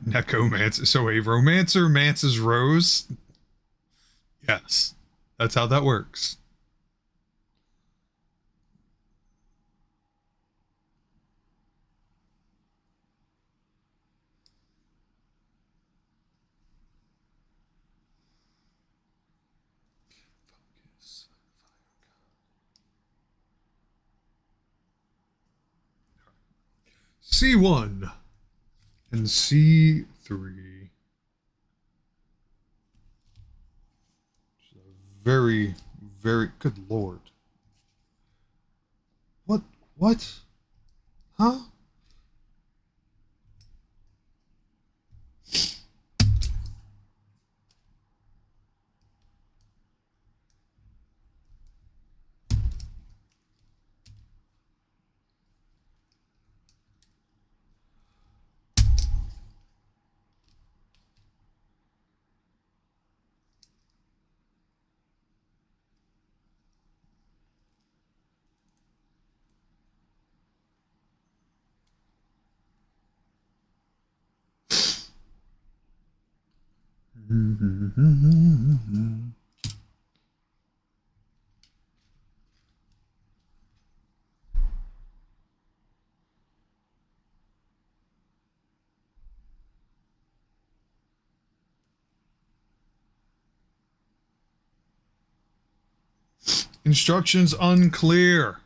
Necomancer. So a romancer mances rose? Yes. That's how that works. C1 and C3. Very, very good lord. What? Huh? Instructions unclear.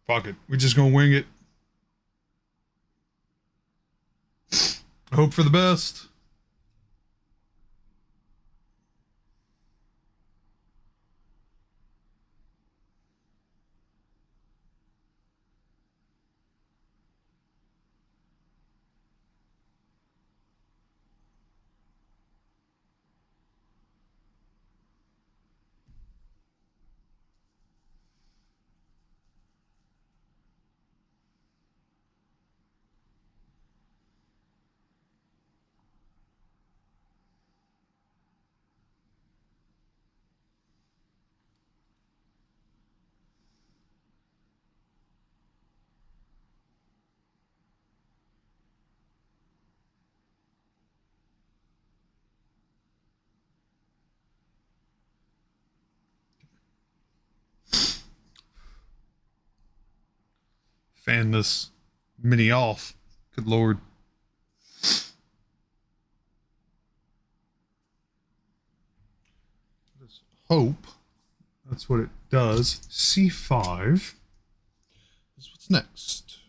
Fuck it. We're just gonna wing it. Hope for the best. Fan this mini off. Good lord. Let's hope that's what it does. C5. That's what's next.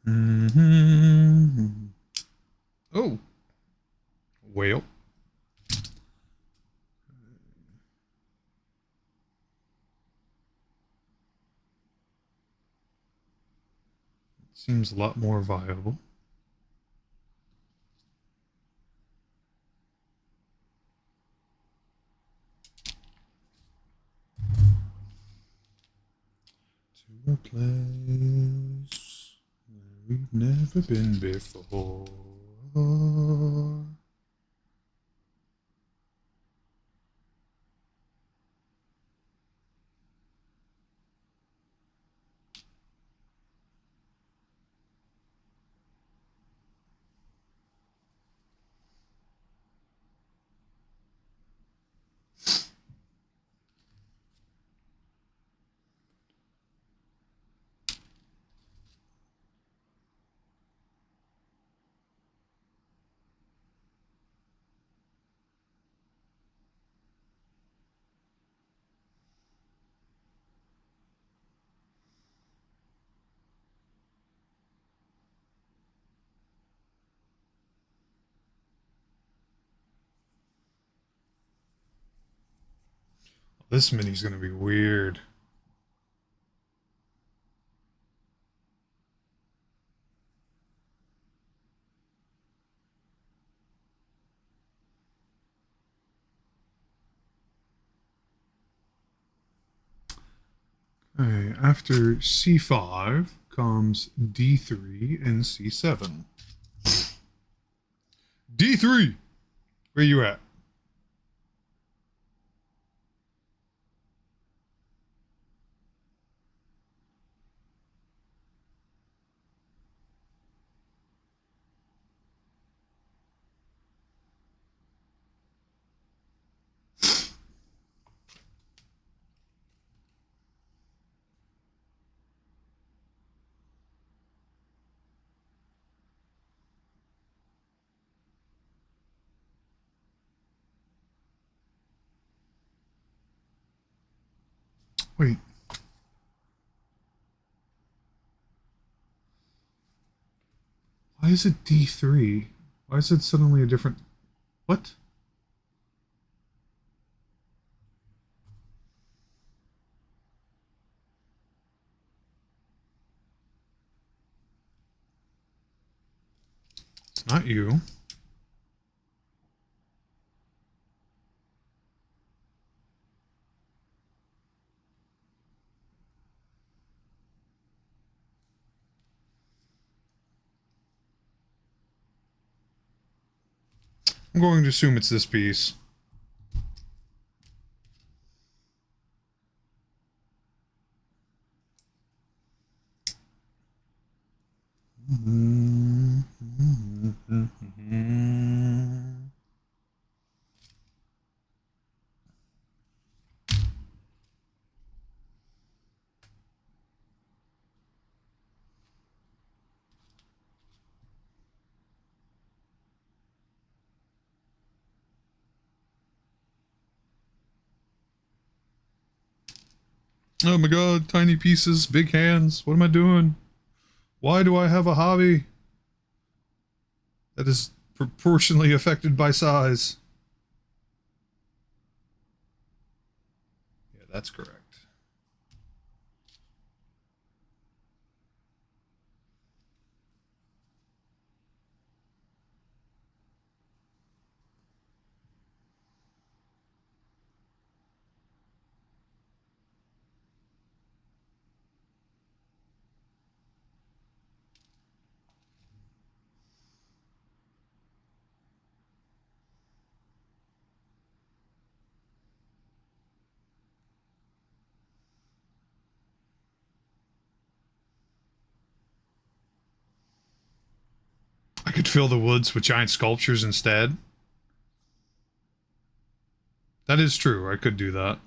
Mm-hmm. Oh. Whale. Seems a lot more viable. To a place where we've never been before. This mini's gonna be weird. Okay, after C5 comes D3 and C7. D3! Where you at? Wait. Why is it D3? Why is it suddenly a different... What? It's not you. I'm going to assume it's this piece. Oh my god, tiny pieces, big hands. What am I doing? Why do I have a hobby that is proportionally affected by size? Yeah, that's correct. could fill the woods with giant sculptures instead. That is true. I could do that.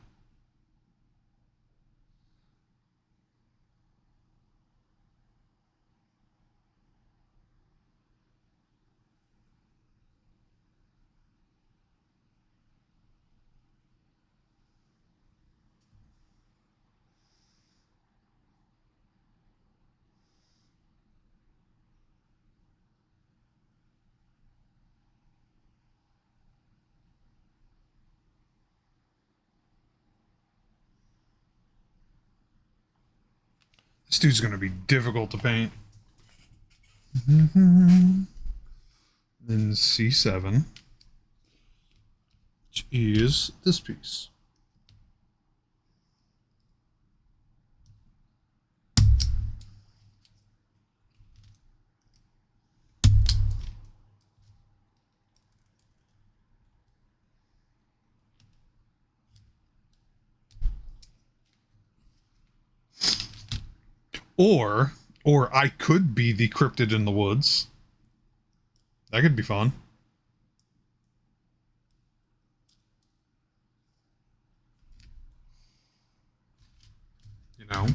This dude's gonna be difficult to paint. Then C7, which is this piece. Or I could be the cryptid in the woods. That could be fun. You know,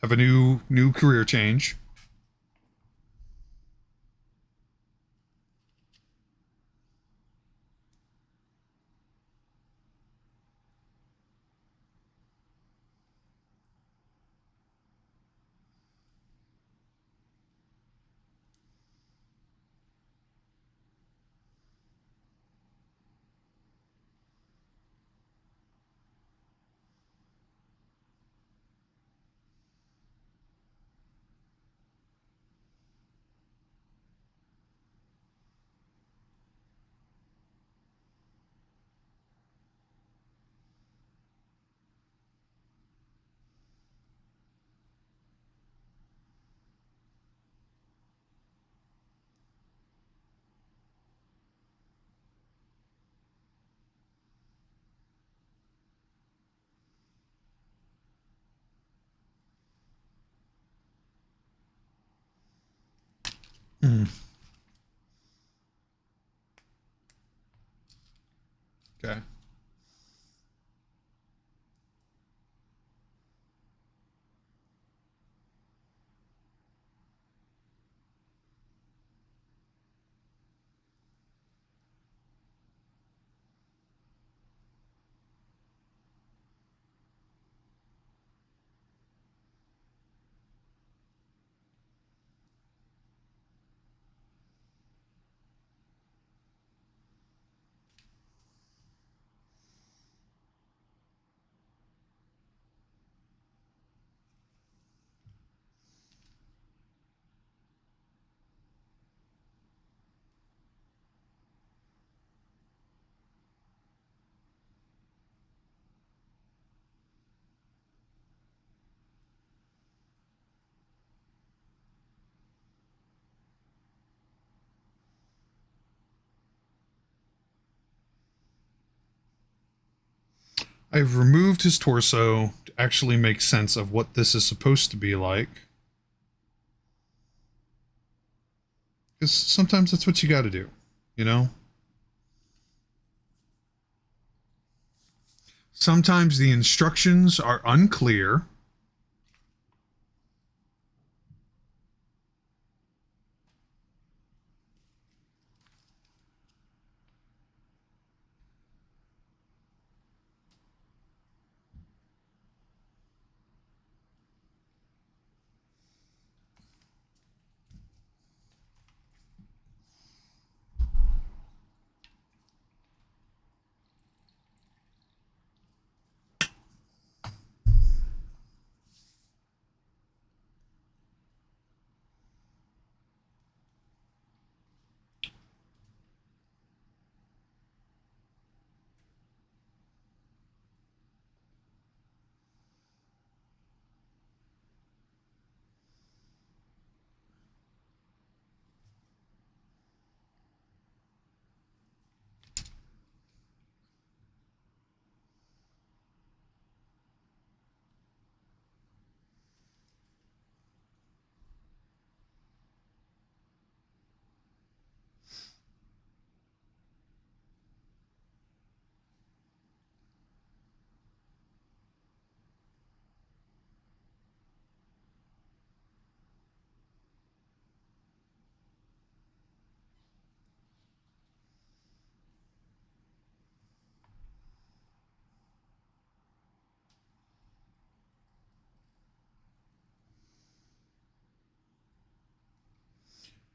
have a new career change. Okay. I've removed his torso to actually make sense of what this is supposed to be like. Because sometimes that's what you got to do, you know? Sometimes the instructions are unclear.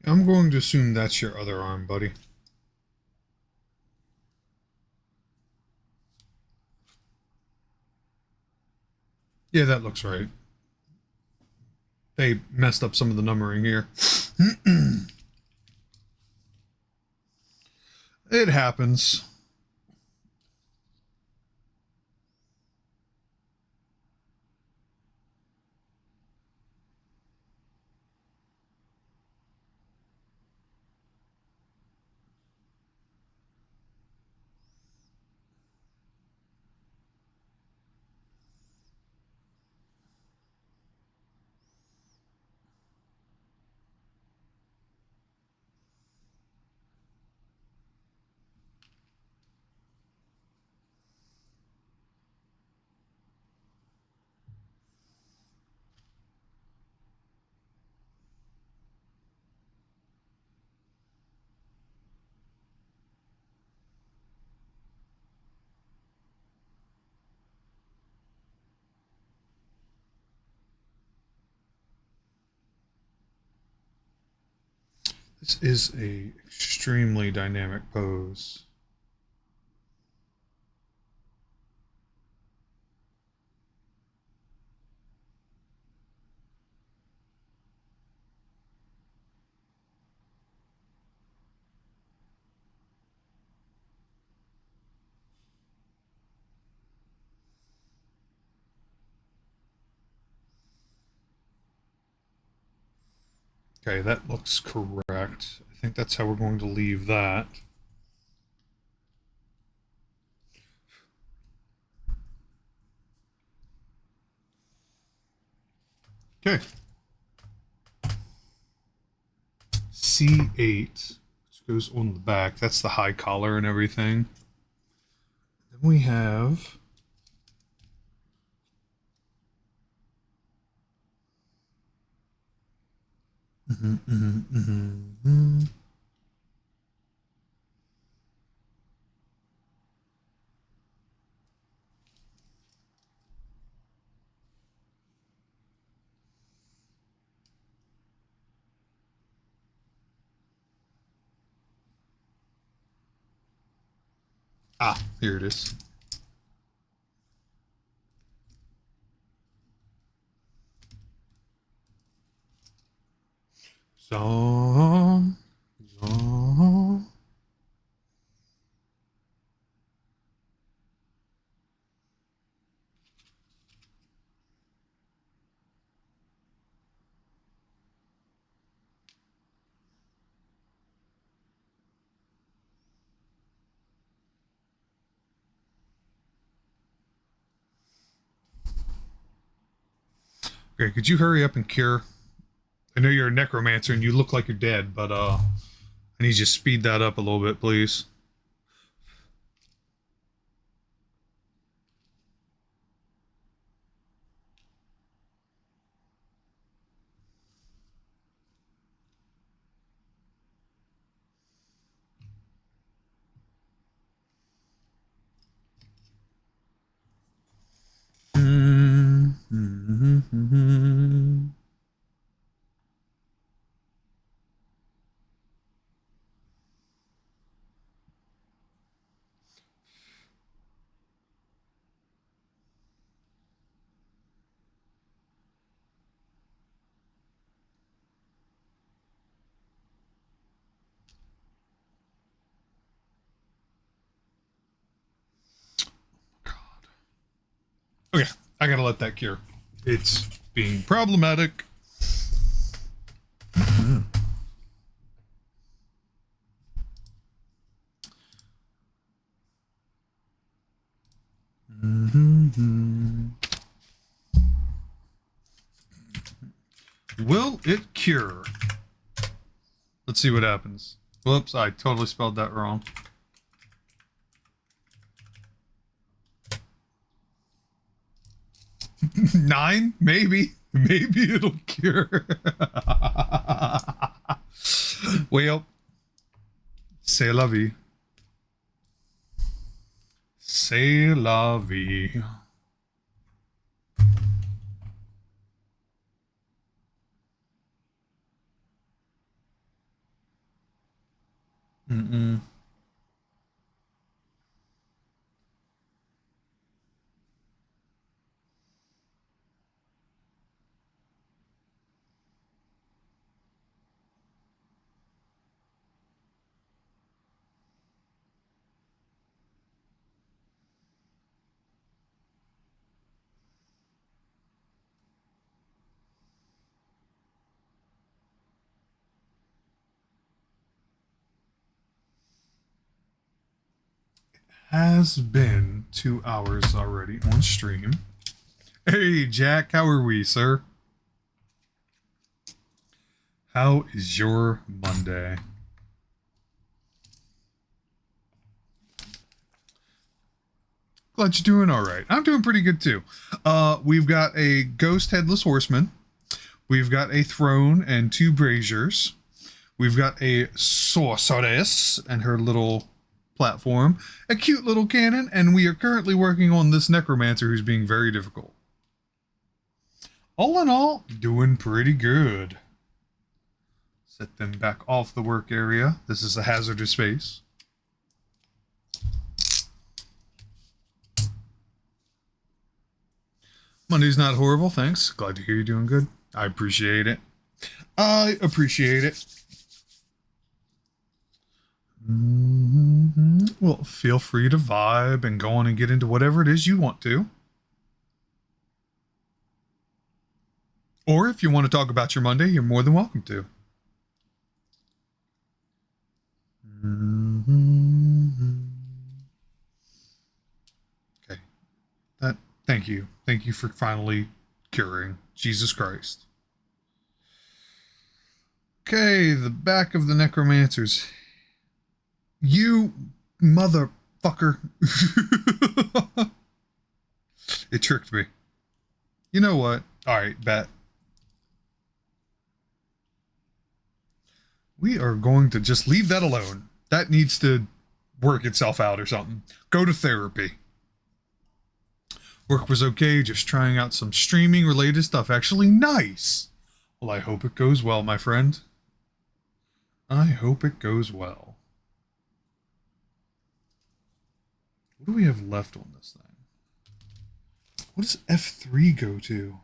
I'm going to assume that's your other arm, buddy. Yeah, that looks right. They messed up some of the numbering here. It happens. This is a extremely dynamic pose. Okay, that looks correct. I think that's how we're going to leave that. Okay. C8, which goes on the back. That's the high collar and everything. Then we have here it is. Song, song. Okay, could you hurry up and cure? I know you're a necromancer and you look like you're dead, but I need you to speed that up a little bit, please. Okay, I gotta let that cure. It's being problematic. Will it cure? Let's see what happens. Whoops, I totally spelled that wrong. 9? Maybe. Maybe it'll cure. Well, c'est la vie. C'est la vie. Mm-mm. Has been 2 hours already on stream. Hey, Jack, how are we, sir? How is your Monday? Glad you're doing all right. I'm doing pretty good too. We've got a ghost headless horseman. We've got a throne and 2 braziers. We've got a sorceress and her little platform, a cute little cannon, and we are currently working on this necromancer who's being very difficult. All in all, doing pretty good. Set them back off the work area. This is a hazardous space. Monday's not horrible, thanks. Glad to hear you're doing good. I appreciate it. I appreciate it. Well, feel free to vibe and go on and get into whatever it is you want to. Or if you want to talk about your Monday, you're more than welcome to. Okay. Thank you. Thank you for finally curing. Jesus Christ. Okay, the back of the necromancers. You motherfucker. It tricked me. You know what? Alright, bet. We are going to just leave that alone. That needs to work itself out or something. Go to therapy. Work was okay, just trying out some streaming related stuff. Actually, nice. Well, I hope it goes well, my friend. I hope it goes well. What do we have left on this thing? What does F3 go to?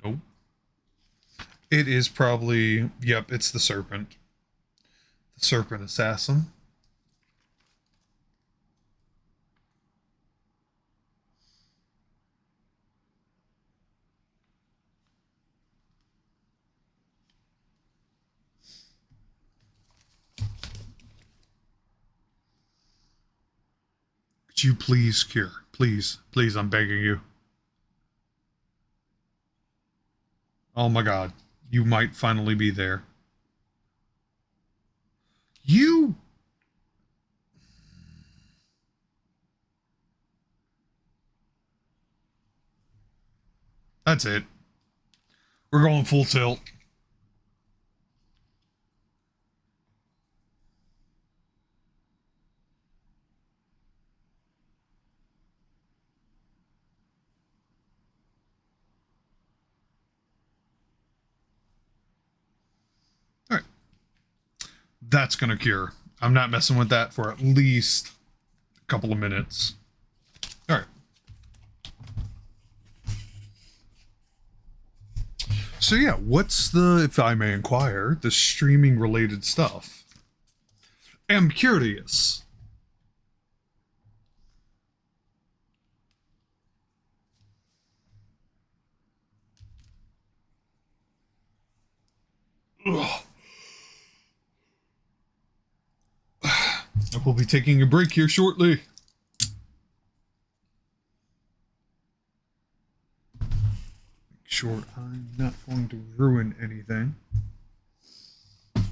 Nope. It is probably, yep, it's the serpent. The serpent assassin. Could you please cure? Please, please, I'm begging you. Oh my god. You might finally be there. You... That's it. We're going full tilt. Alright. That's gonna cure. I'm not messing with that for at least a couple of minutes. Alright. So yeah, what's the, if I may inquire, the streaming related stuff? I'm curious. Ugh. I will be taking a break here shortly. Make sure I'm not going to ruin anything. Okay,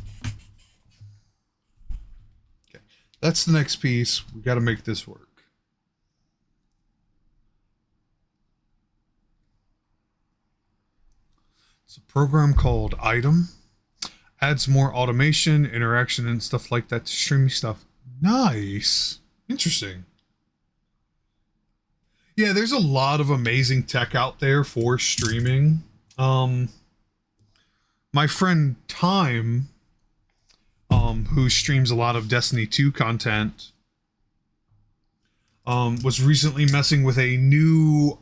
that's the next piece. We got to make this work. It's a program called Item. Adds more automation, interaction, and stuff like that to streaming stuff. Nice. Interesting. Yeah, there's a lot of amazing tech out there for streaming. Um, my friend Time, who streams a lot of Destiny 2 content, was recently messing with a new,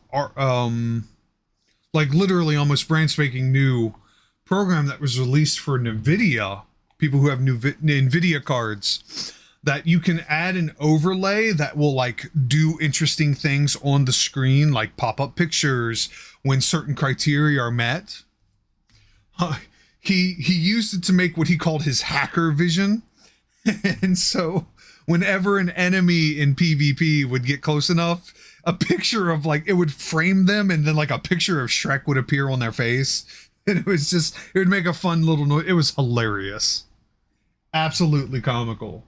like literally almost brand spanking new program that was released for NVIDIA, people who have new NVIDIA cards, that you can add an overlay that will like do interesting things on the screen, like pop up pictures when certain criteria are met. Uh, he used it to make what he called his hacker vision. And so whenever an enemy in PvP would get close enough, a picture of like it would frame them and then like a picture of Shrek would appear on their face. And it was just it would make a fun little noise. It was hilarious. Absolutely comical.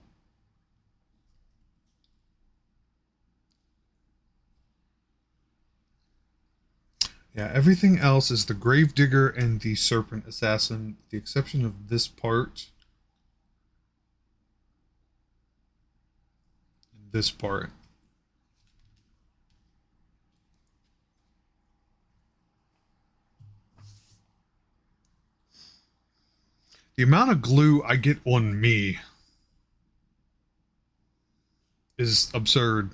Yeah, everything else is the Gravedigger and the Serpent Assassin, with the exception of this part. And this part. The amount of glue I get on me is absurd.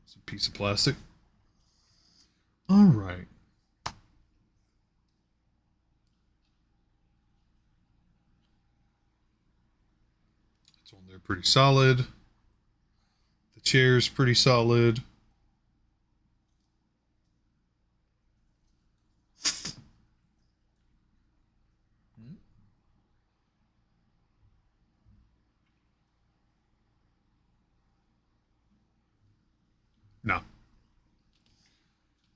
It's a piece of plastic. All right. It's on there pretty solid. The chair's pretty solid. No.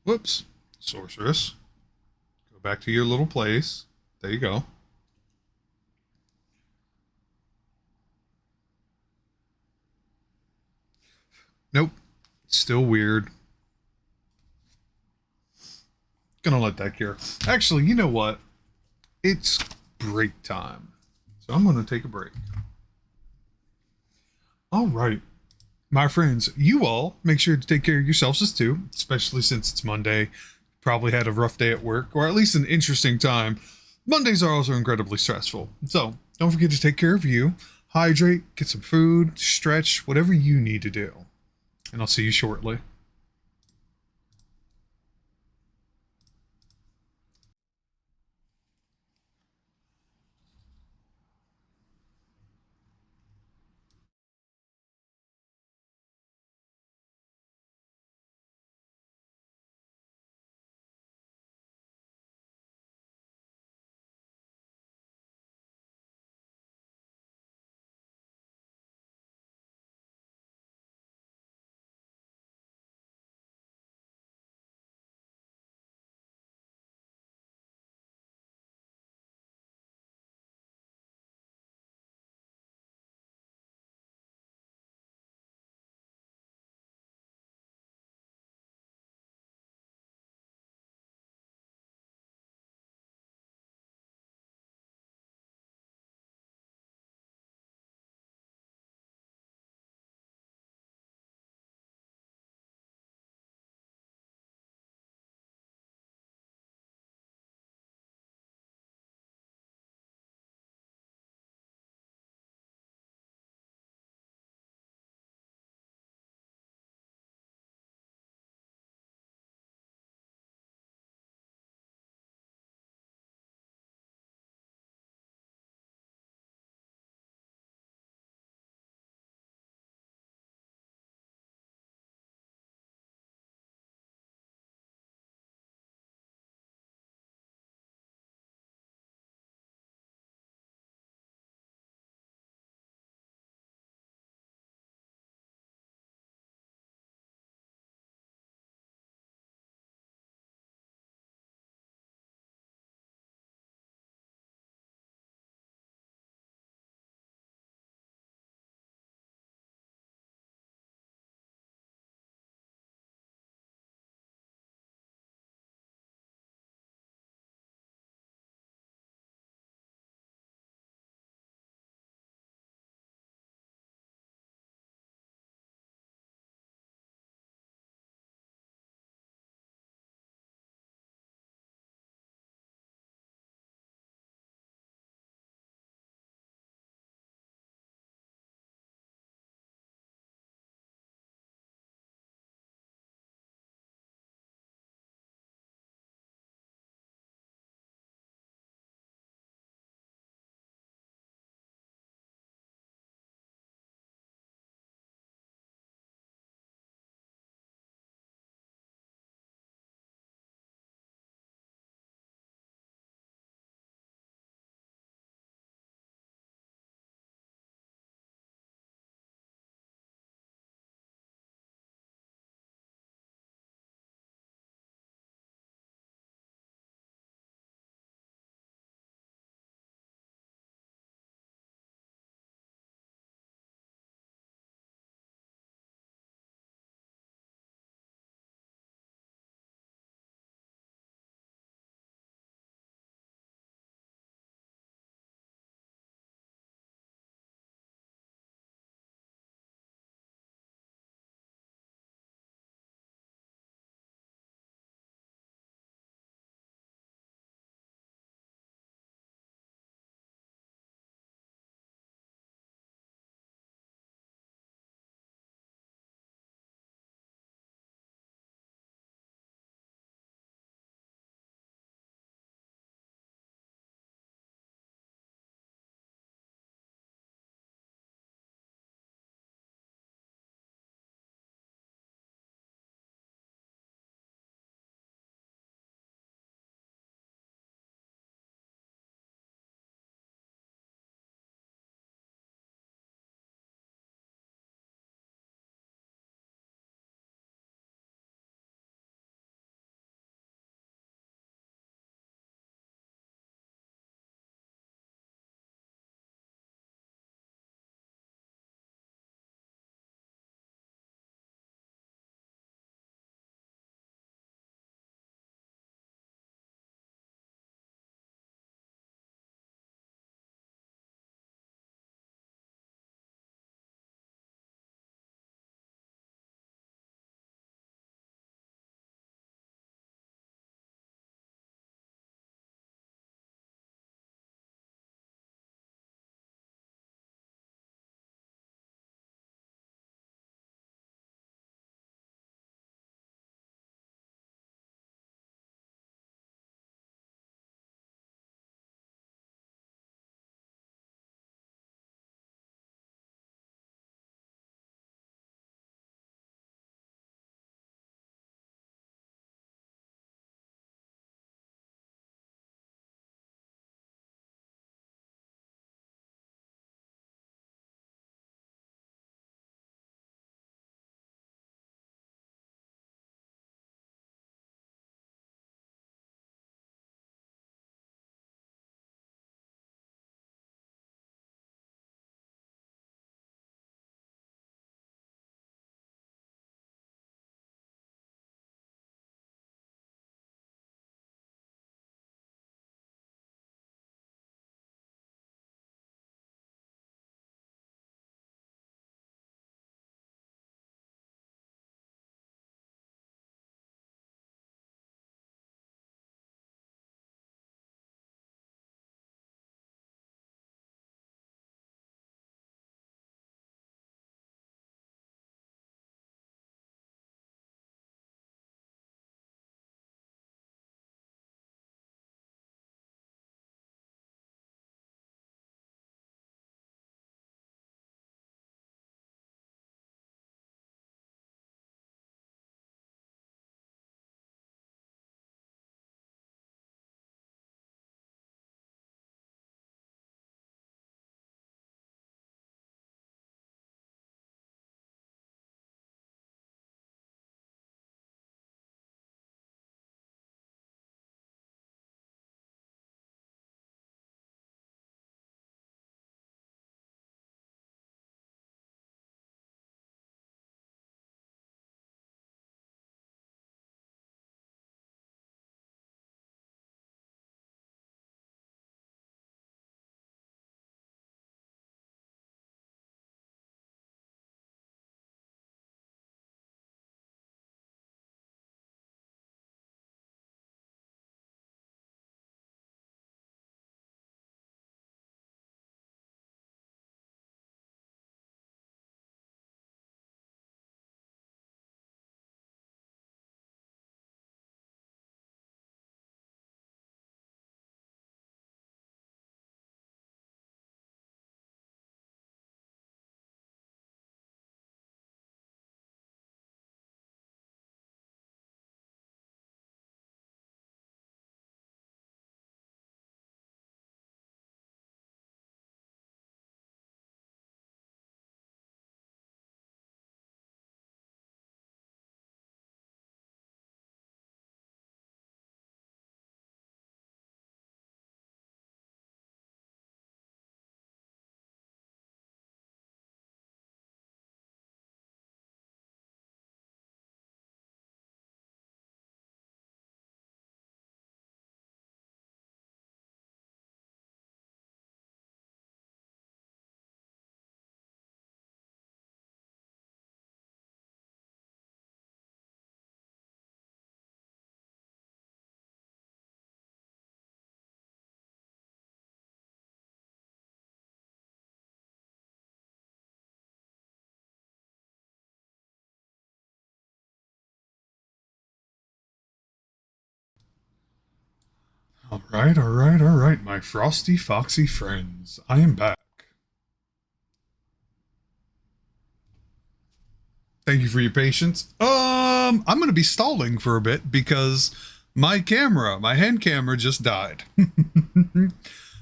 Whoops. Sorceress. Go back to your little place. There you go. Nope. Still weird. Gonna let that cure. Actually, you know what? It's break time. So I'm gonna take a break. All right. My friends, you all make sure to take care of yourselves too, especially since it's Monday. Probably had a rough day at work, or at least an interesting time. Mondays are also incredibly stressful. So don't forget to take care of you, hydrate, get some food, stretch, whatever you need to do. And I'll see you shortly. All right, my frosty foxy friends. I am back. Thank you for your patience. I'm gonna be stalling for a bit because my hand camera just died.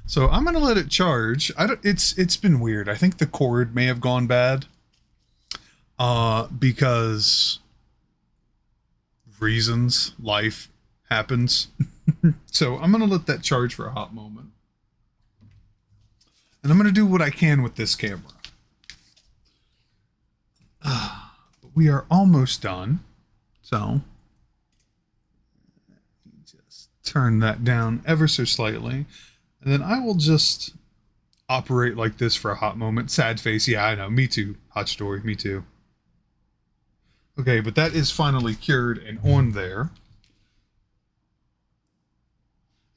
So I'm gonna let it charge. It's been weird. I think the cord may have gone bad. Because reasons, life happens. So I'm gonna let that charge for a hot moment. And I'm gonna do what I can with this camera. We are almost done. So just turn that down ever so slightly. And then I will just operate like this for a hot moment. Sad face. Yeah, I know. Me too. Hot story. Me too. Okay, but that is finally cured and on there.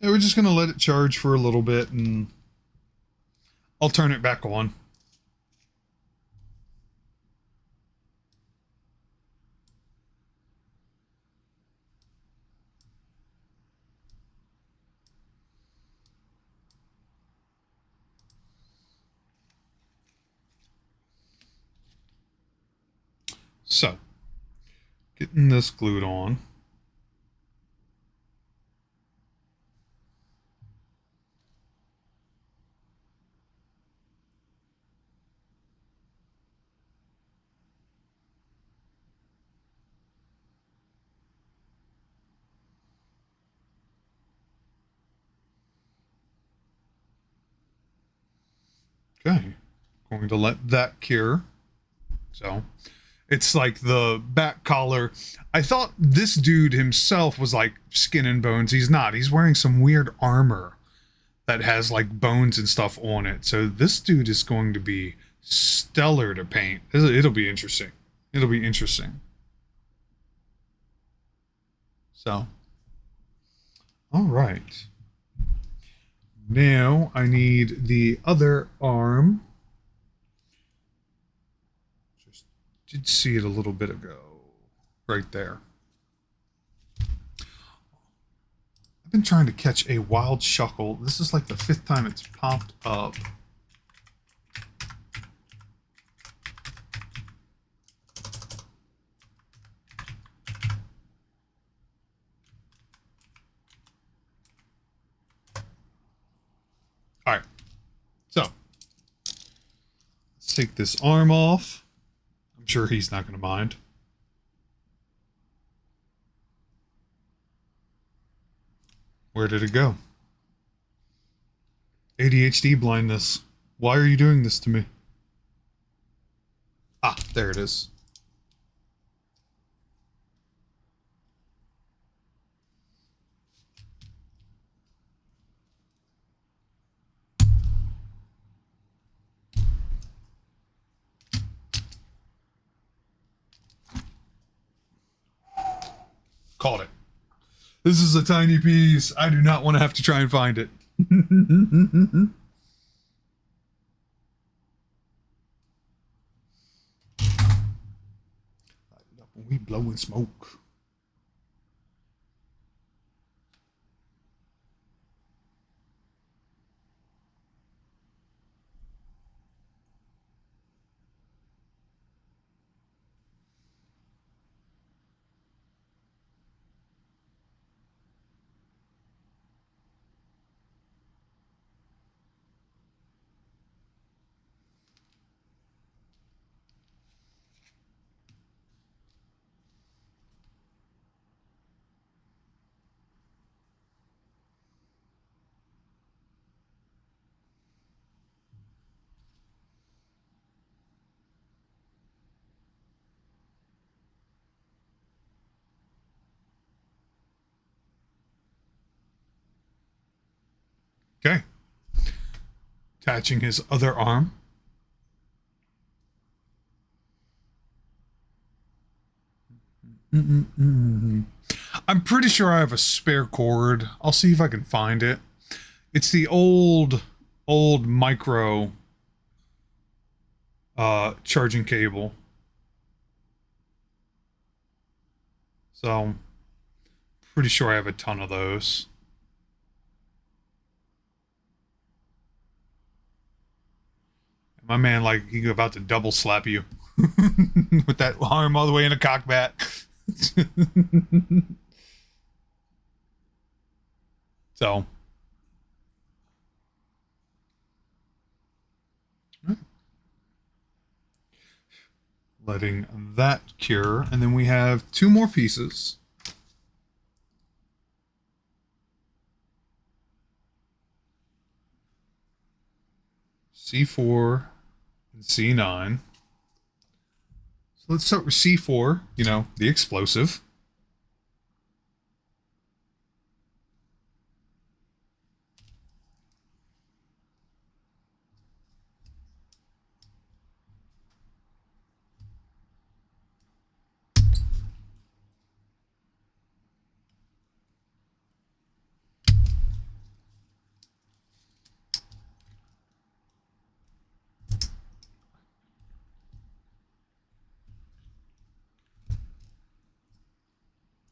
And we're just going to let it charge for a little bit and I'll turn it back on. So, getting this glued on. Okay, going to let that cure. So, it's like the back collar. I thought this dude himself was like skin and bones. He's not. He's wearing some weird armor that has like bones and stuff on it. So this dude is going to be stellar to paint. It'll be interesting. It'll be interesting. So, all right. Now I need the other arm. Just did see it a little bit ago. Right there. I've been trying to catch a wild shuckle. This is like the 5th time it's popped up. All right. So, let's take this arm off. I'm sure he's not going to mind. Where did it go? ADHD blindness. Why are you doing this to me? Ah, there it is. Caught it. This is a tiny piece. I do not want to have to try and find it. We blowing smoke. Okay. Attaching his other arm. I'm pretty sure I have a spare cord. I'll see if I can find it. It's the old micro charging cable. So pretty sure I have a ton of those. My man, like, he about to double slap you with that arm all the way in a cockbat. So, letting that cure, and then we have two more pieces. C4 and C9. So let's start with C4, you know, the explosive.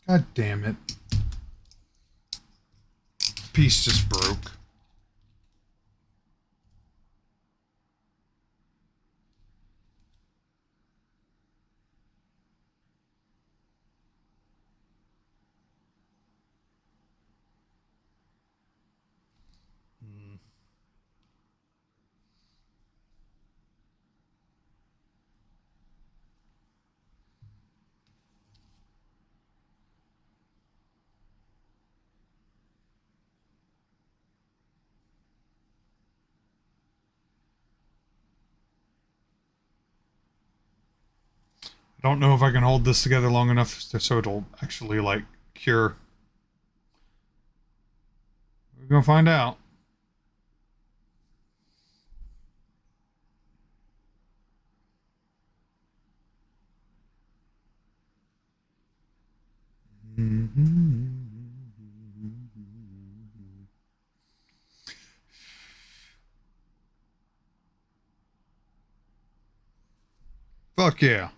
God damn it. Piece just broke. I don't know if I can hold this together long enough so it'll actually, like, cure. We're gonna find out. Fuck yeah.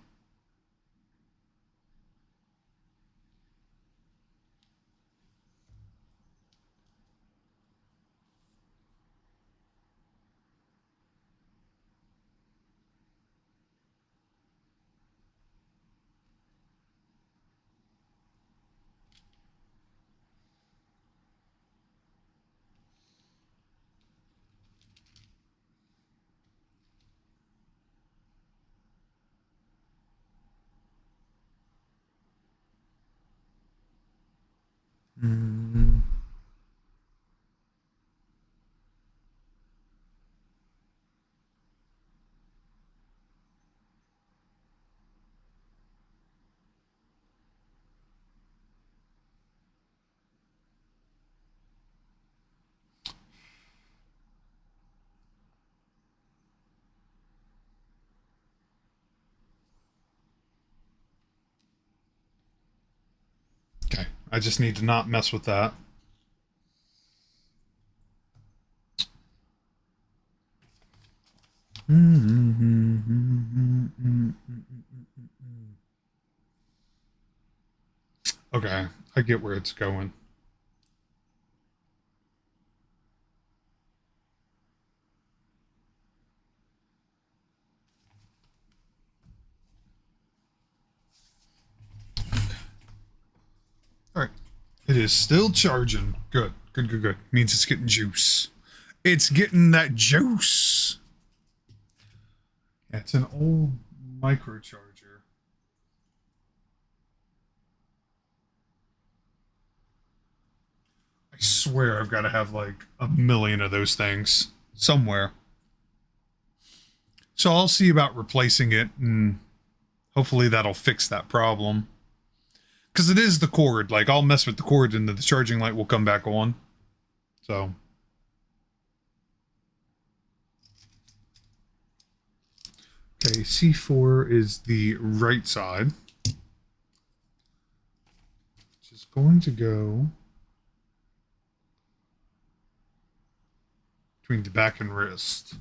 Okay, I just need to not mess with that. Okay, I get where it's going. All right, it is still charging. Good, good, good, good. Means it's getting juice. It's getting that juice. Yeah, it's an old microcharger. I swear I've got to have like a million of those things somewhere. So I'll see about replacing it, and hopefully that'll fix that problem. Because it is the cord. Like, I'll mess with the cord and the charging light will come back on. So. Okay, C4 is the right side. Which is going to go between the back and wrist.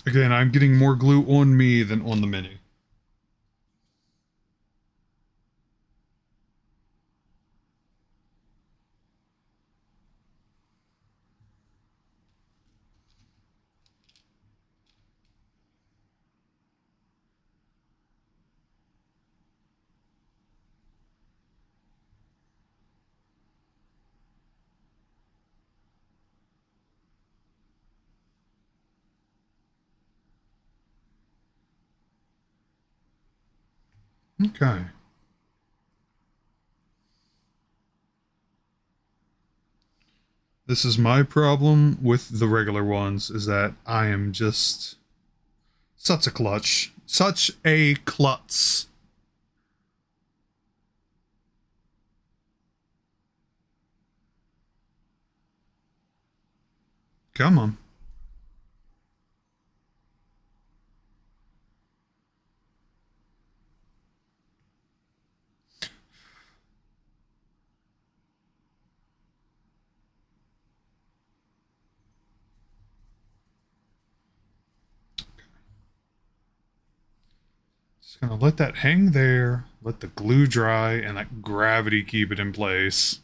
Again, I'm getting more glue on me than on the mini. Okay. This is my problem with the regular ones, is that I am just such a clutch. Such a klutz. Come on. Just gonna let that hang there, let the glue dry, and let gravity keep it in place.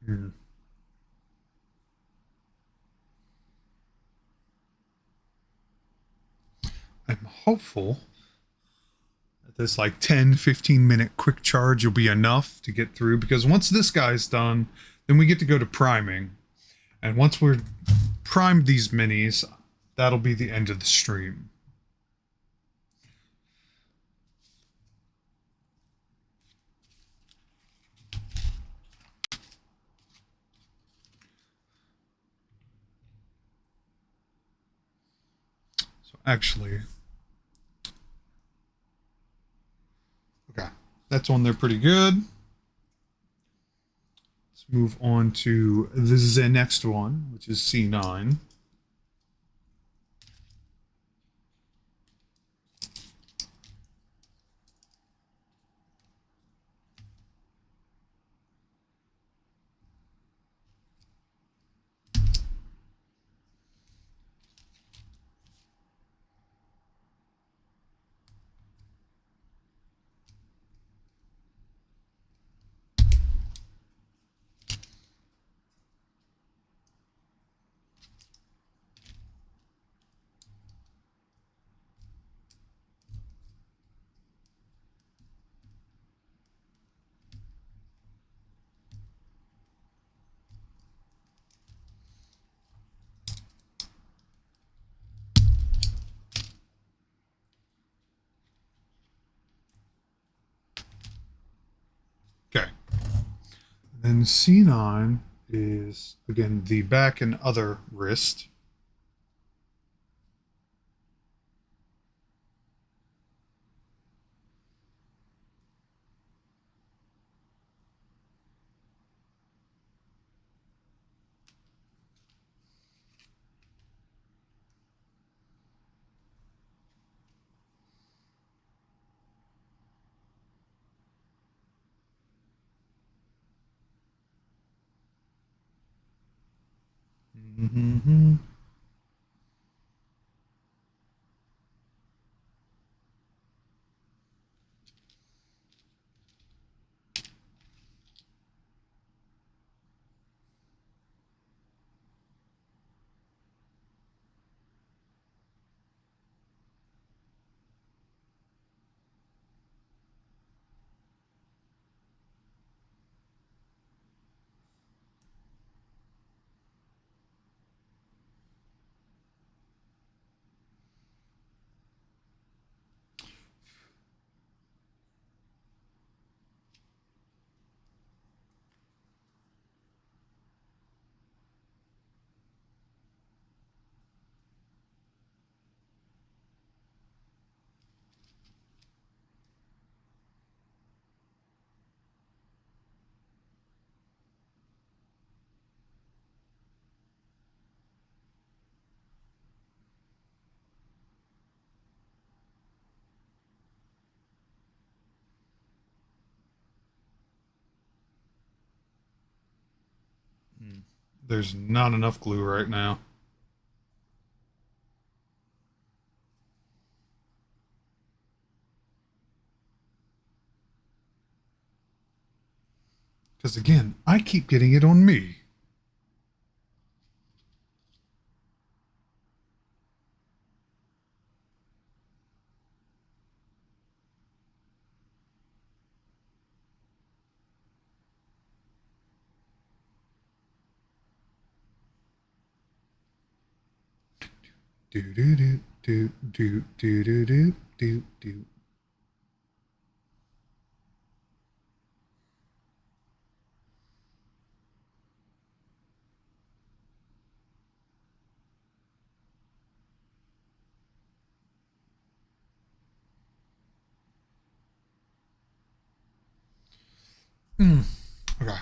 Hmm. I'm hopeful that this like 10-15 minute quick charge will be enough to get through, because once this guy's done, then we get to go to priming. And once we're primed these minis, that'll be the end of the stream. So actually, okay, that's on there pretty good. Let's move on to the next one, which is C9. Okay. Then C9 is, again, the back and other wrist. Mm-hmm. There's not enough glue right now. Because again, I keep getting it on me. Do do do do do do do do do do. Okay.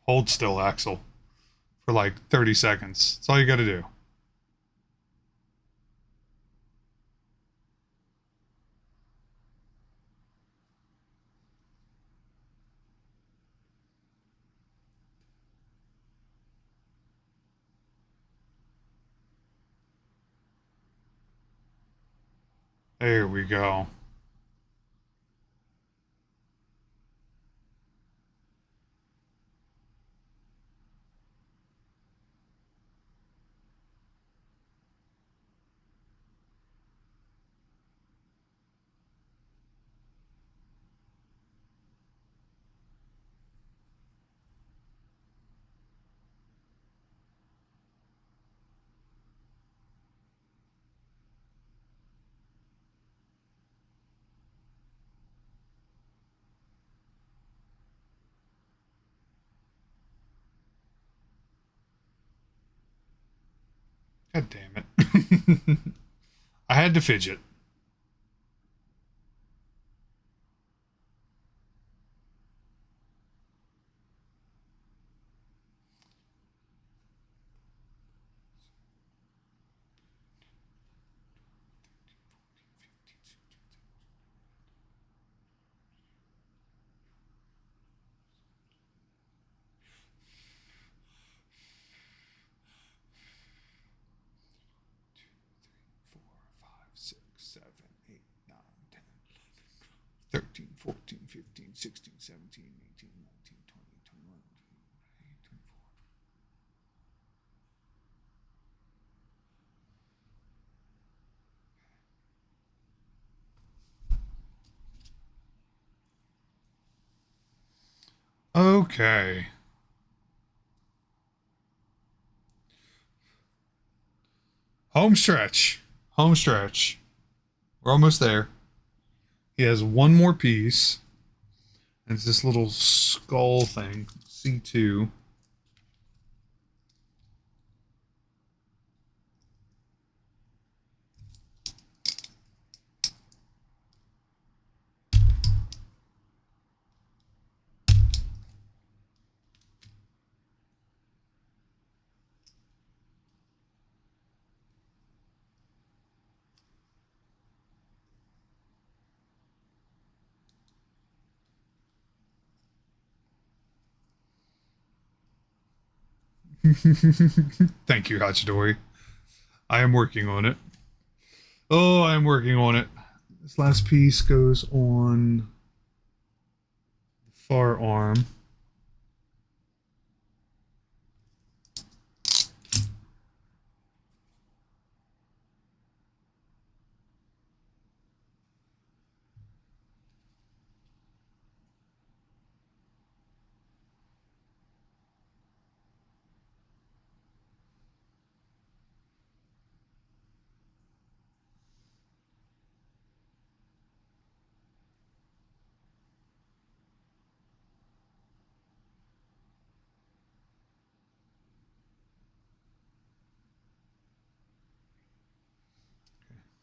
Hold still, Axel, for like 30 seconds. That's all you got to do. There we go. God damn it. I had to fidget. Four, five, six, 7, 8, 9, 10, 13, 14, 15, 16, 17, 18, 19, 20, 21, 22, 24. Okay. Home stretch. Home stretch. We're almost there. He has one more piece. And it's this little skull thing. C2. Thank you, Hachidori. I am working on it. Oh, I am working on it. This last piece goes on the far arm.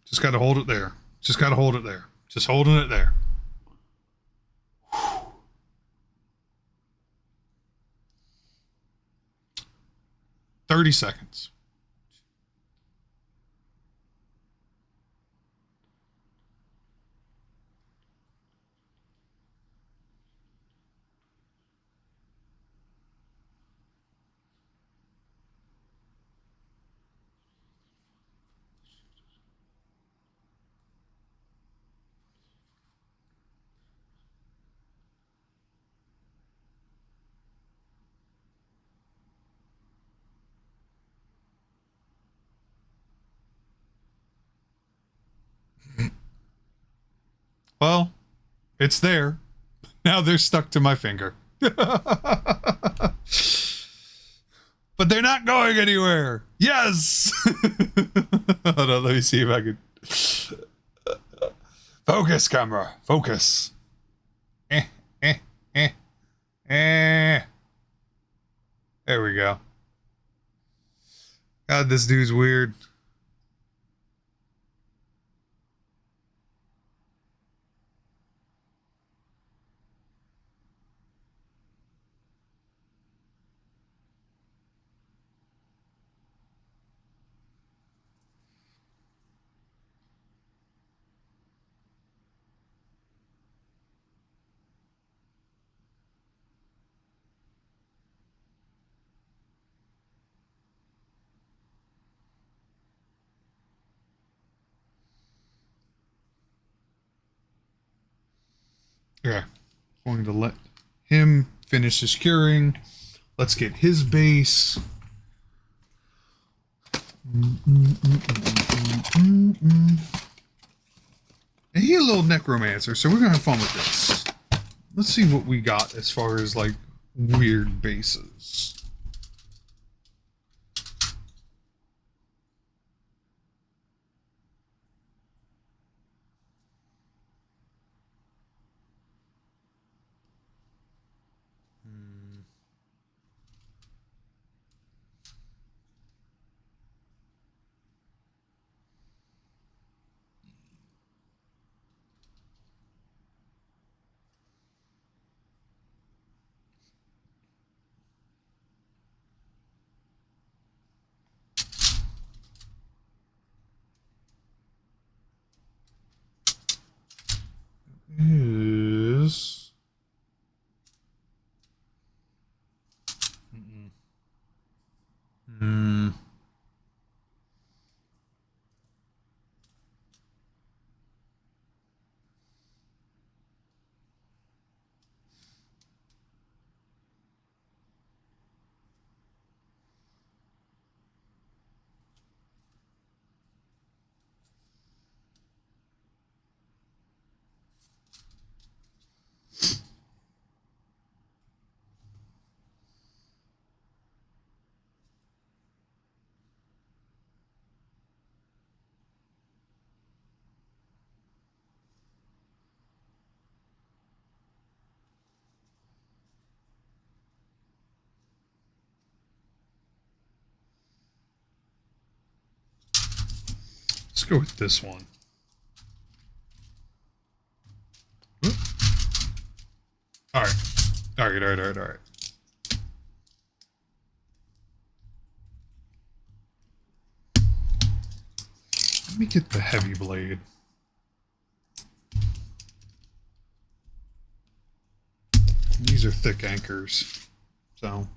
Just got to hold it there. Just got to hold it there. Just holding it there. 30 seconds. Well, it's there. Now they're stuck to my finger. But they're not going anywhere. Yes! Hold on, let me see if I can... Focus, camera. Focus. There we go. God, this dude's weird. Okay, going to let him finish his curing. Let's get his base. And he's a little necromancer, so we're gonna have fun with this. Let's see what we got as far as like weird bases. Is let's go with this one. All right. All right. Let me get the heavy blade. These are thick anchors, so.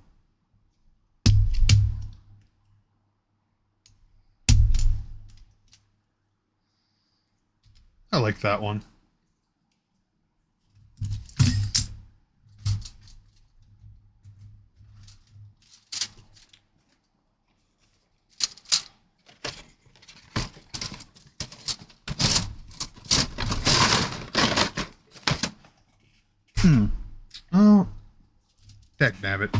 I like that one. Oh, dagnabbit.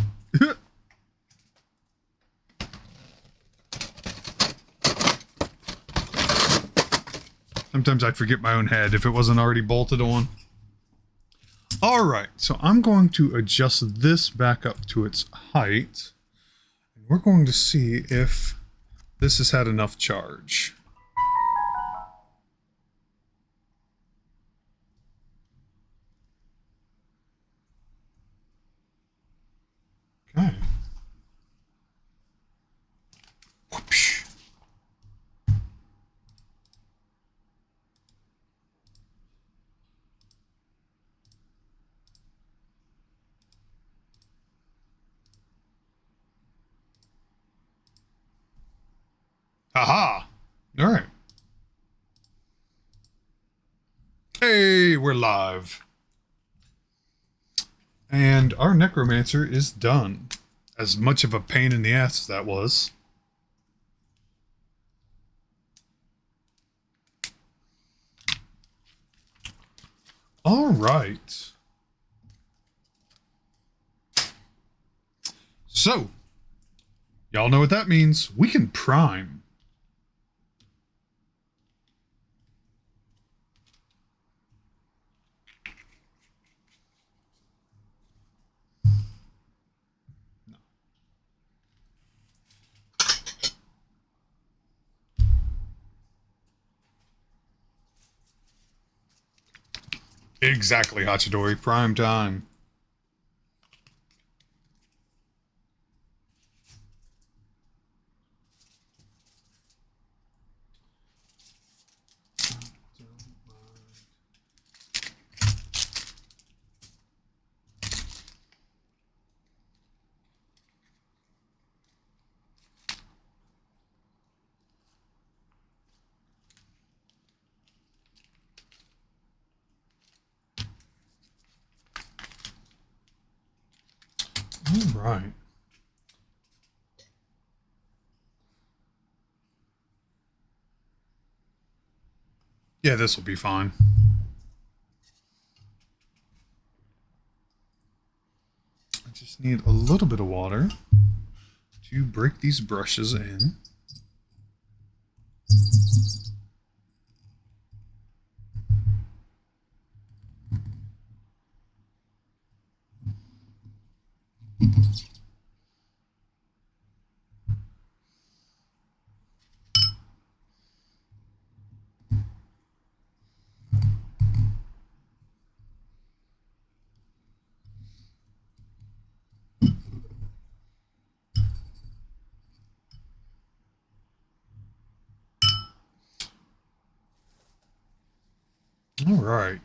Sometimes I forget my own head if it wasn't already bolted on. All right, so I'm going to adjust this back up to its height. And we're going to see if this has had enough charge. Haha. All right. Hey, we're live. And our necromancer is done. As much of a pain in the ass as that was. All right. So, y'all know what that means. We can prime. Exactly, Hachidori. Prime time. All right. Yeah, this will be fine. I just need a little bit of water to break these brushes in. All right.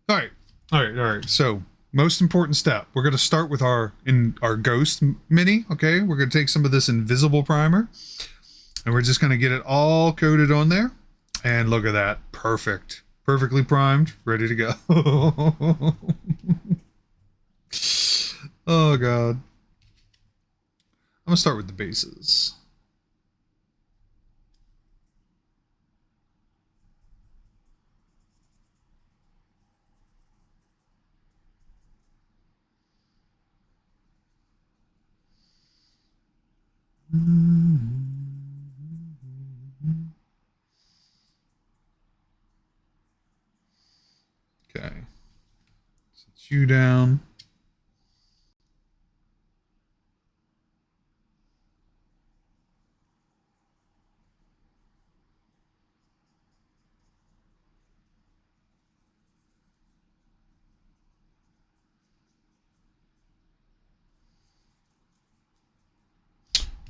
All right. All right. All right. So, most important step. We're going to start with our ghost mini, okay? We're going to take some of this invisible primer and we're just going to get it all coated on there. And look at that. Perfect. Perfectly primed, ready to go. Oh god. I'm going to start with the bases. Okay. Set you down.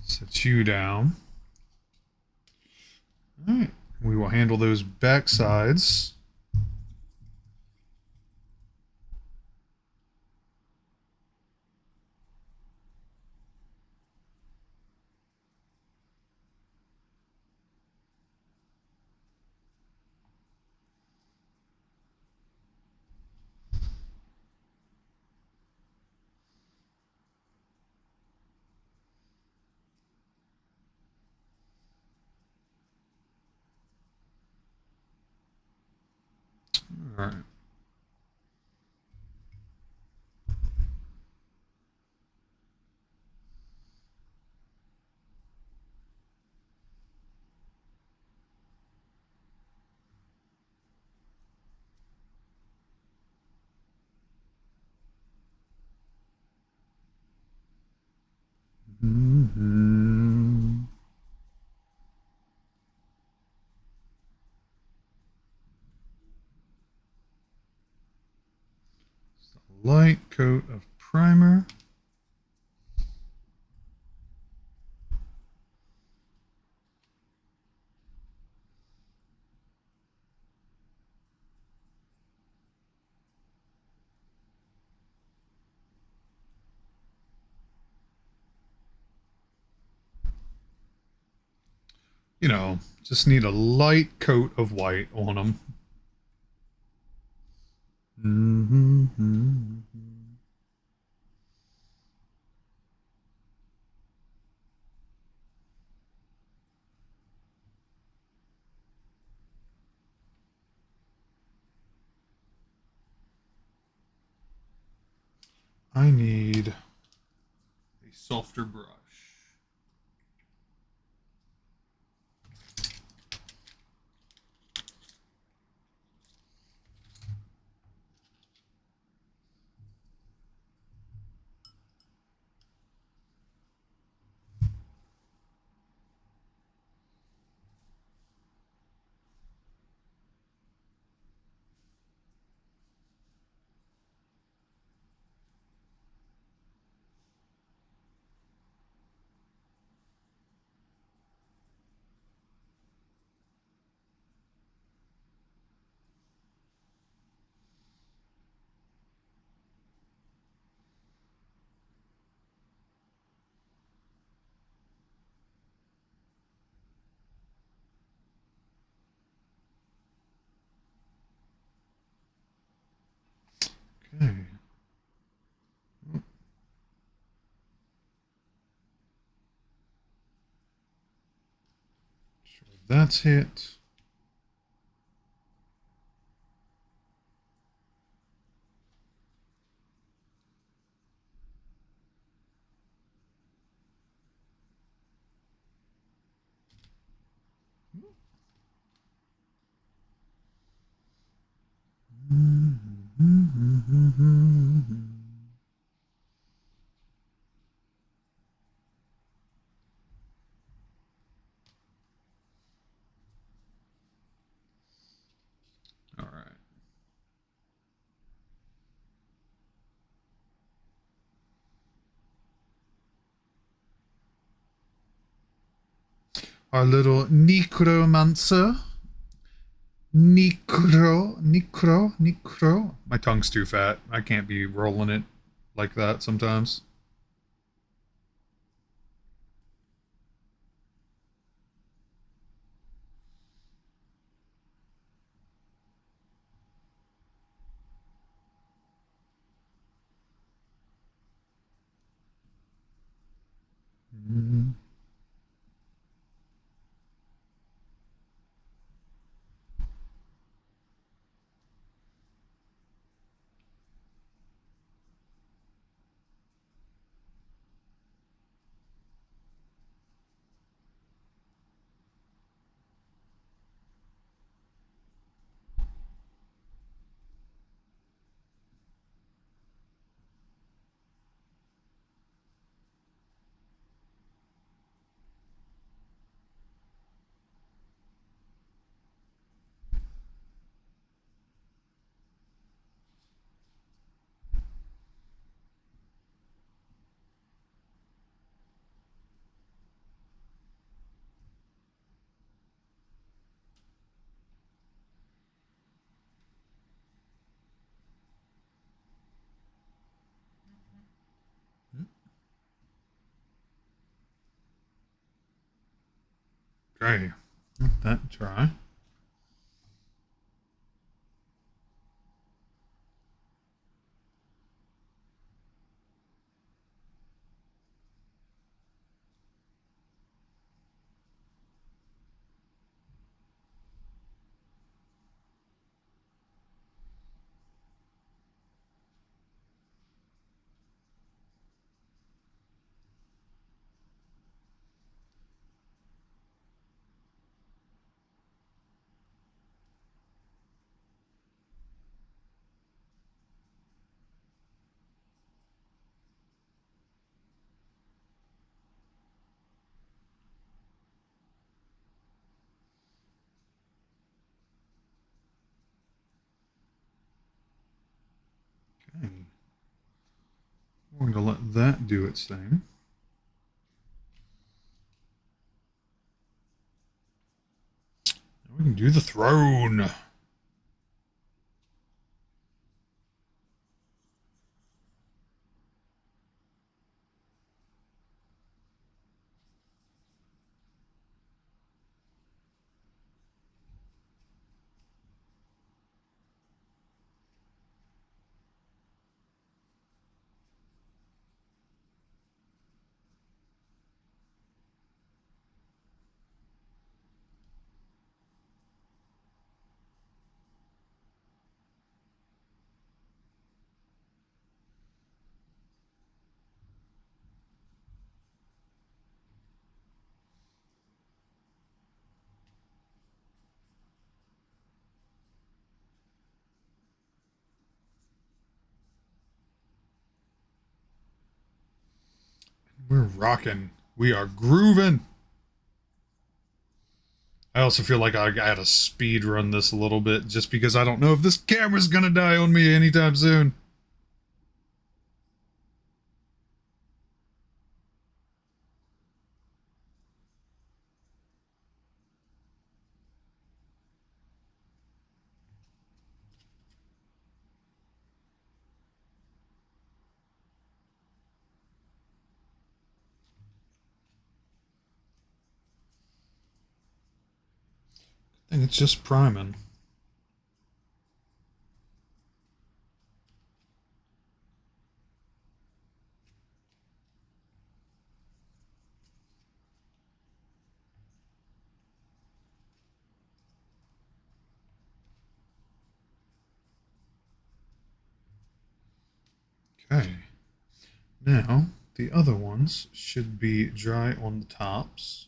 Set you down. All right. We will handle those back sides. All right. Mm-hmm. Light coat of primer. You know, just need a light coat of white on them. Mm-hmm. I need a softer brush. Okay. Sure, that's it. All right. Our little necromancer. Necro. My tongue's too fat. I can't be rolling it like that sometimes. Mm. Okay. Let that dry. Okay. We're going to let that do its thing. Now we can do the throne. We're rocking. We are grooving. I also feel like I gotta speed run this a little bit just because I don't know if this camera's gonna die on me anytime soon. I think it's just priming. Okay. Now, the other ones should be dry on the tops.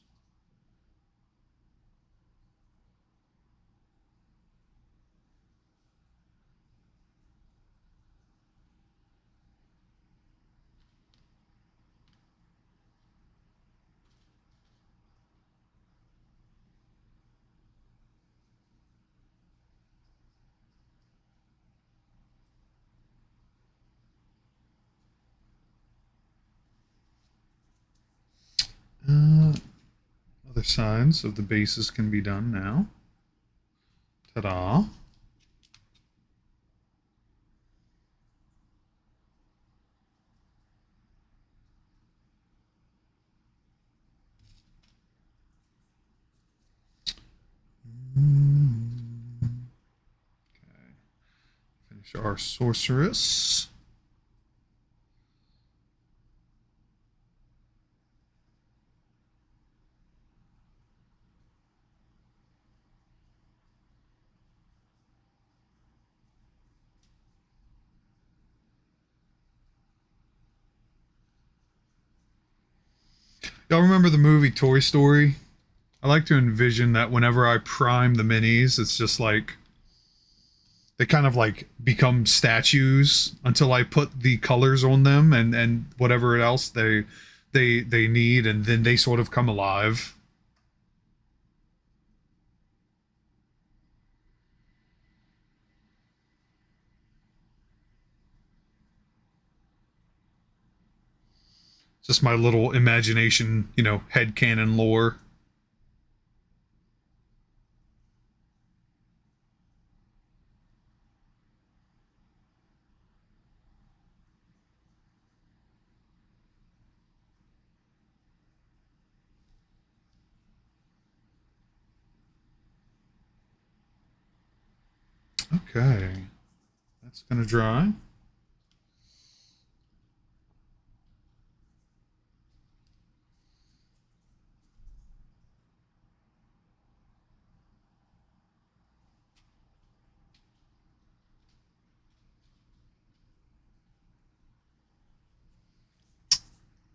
Other sides of the bases can be done now. Ta-da. Okay. Finish our sorceress. Y'all remember the movie Toy Story? I like to envision that whenever I prime the minis, it's just like they kind of like become statues until I put the colors on them and whatever else they need, and then they sort of come alive. Just my little imagination, headcanon lore. Okay. That's gonna dry.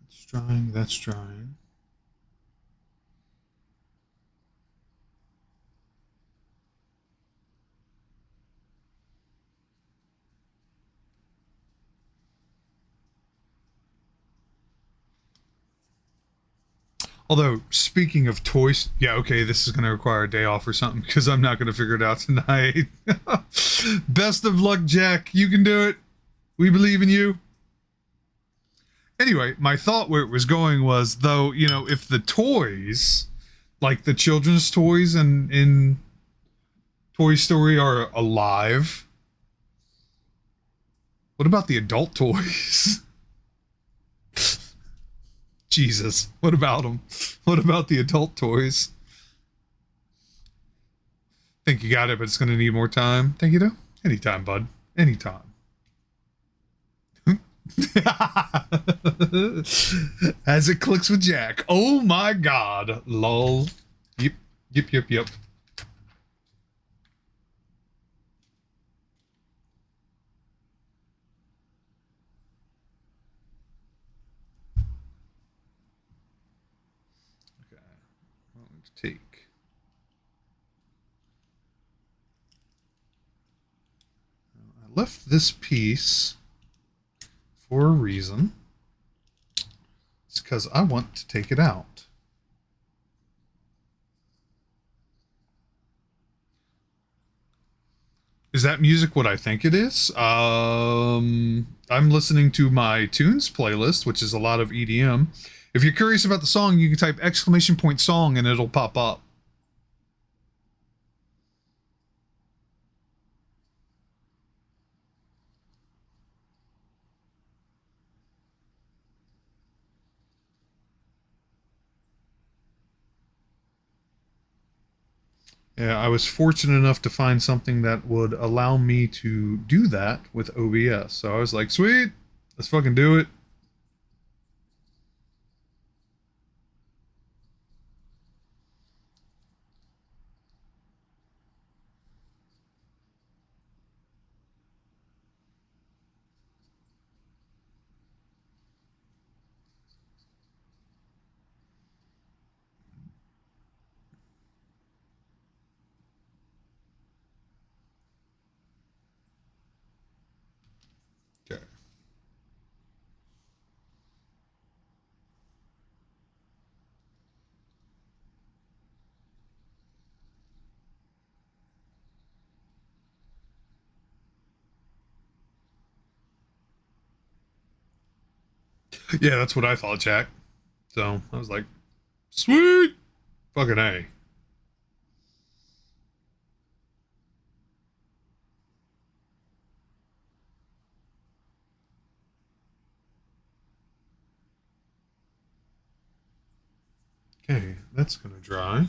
It's drying, that's drying. Although, speaking of toys, yeah, okay, this is going to require a day off or something because I'm not going to figure it out tonight. Best of luck, Jack. You can do it. We believe in you. Anyway, my thought where it was going was, though, if the toys, like the children's toys in Toy Story, are alive, what about the adult toys? Jesus, what about them? What about the adult toys? Think you got it, but it's going to need more time. Think you do? Anytime, bud. Anytime. As it clicks with Jack. Oh my god. Lol. Yep. Yep, yep, yep. Okay. Well, let's take. I left this piece for a reason. It's because I want to take it out. Is that music what I think it is? I'm listening to my tunes playlist, which is a lot of EDM. If you're curious about the song, you can type !song and it'll pop up. Yeah, I was fortunate enough to find something that would allow me to do that with OBS. So I was like, sweet, let's fucking do it. Okay. Yeah, that's what I thought, Jack. So I was like, sweet, fucking A. Okay, that's gonna dry.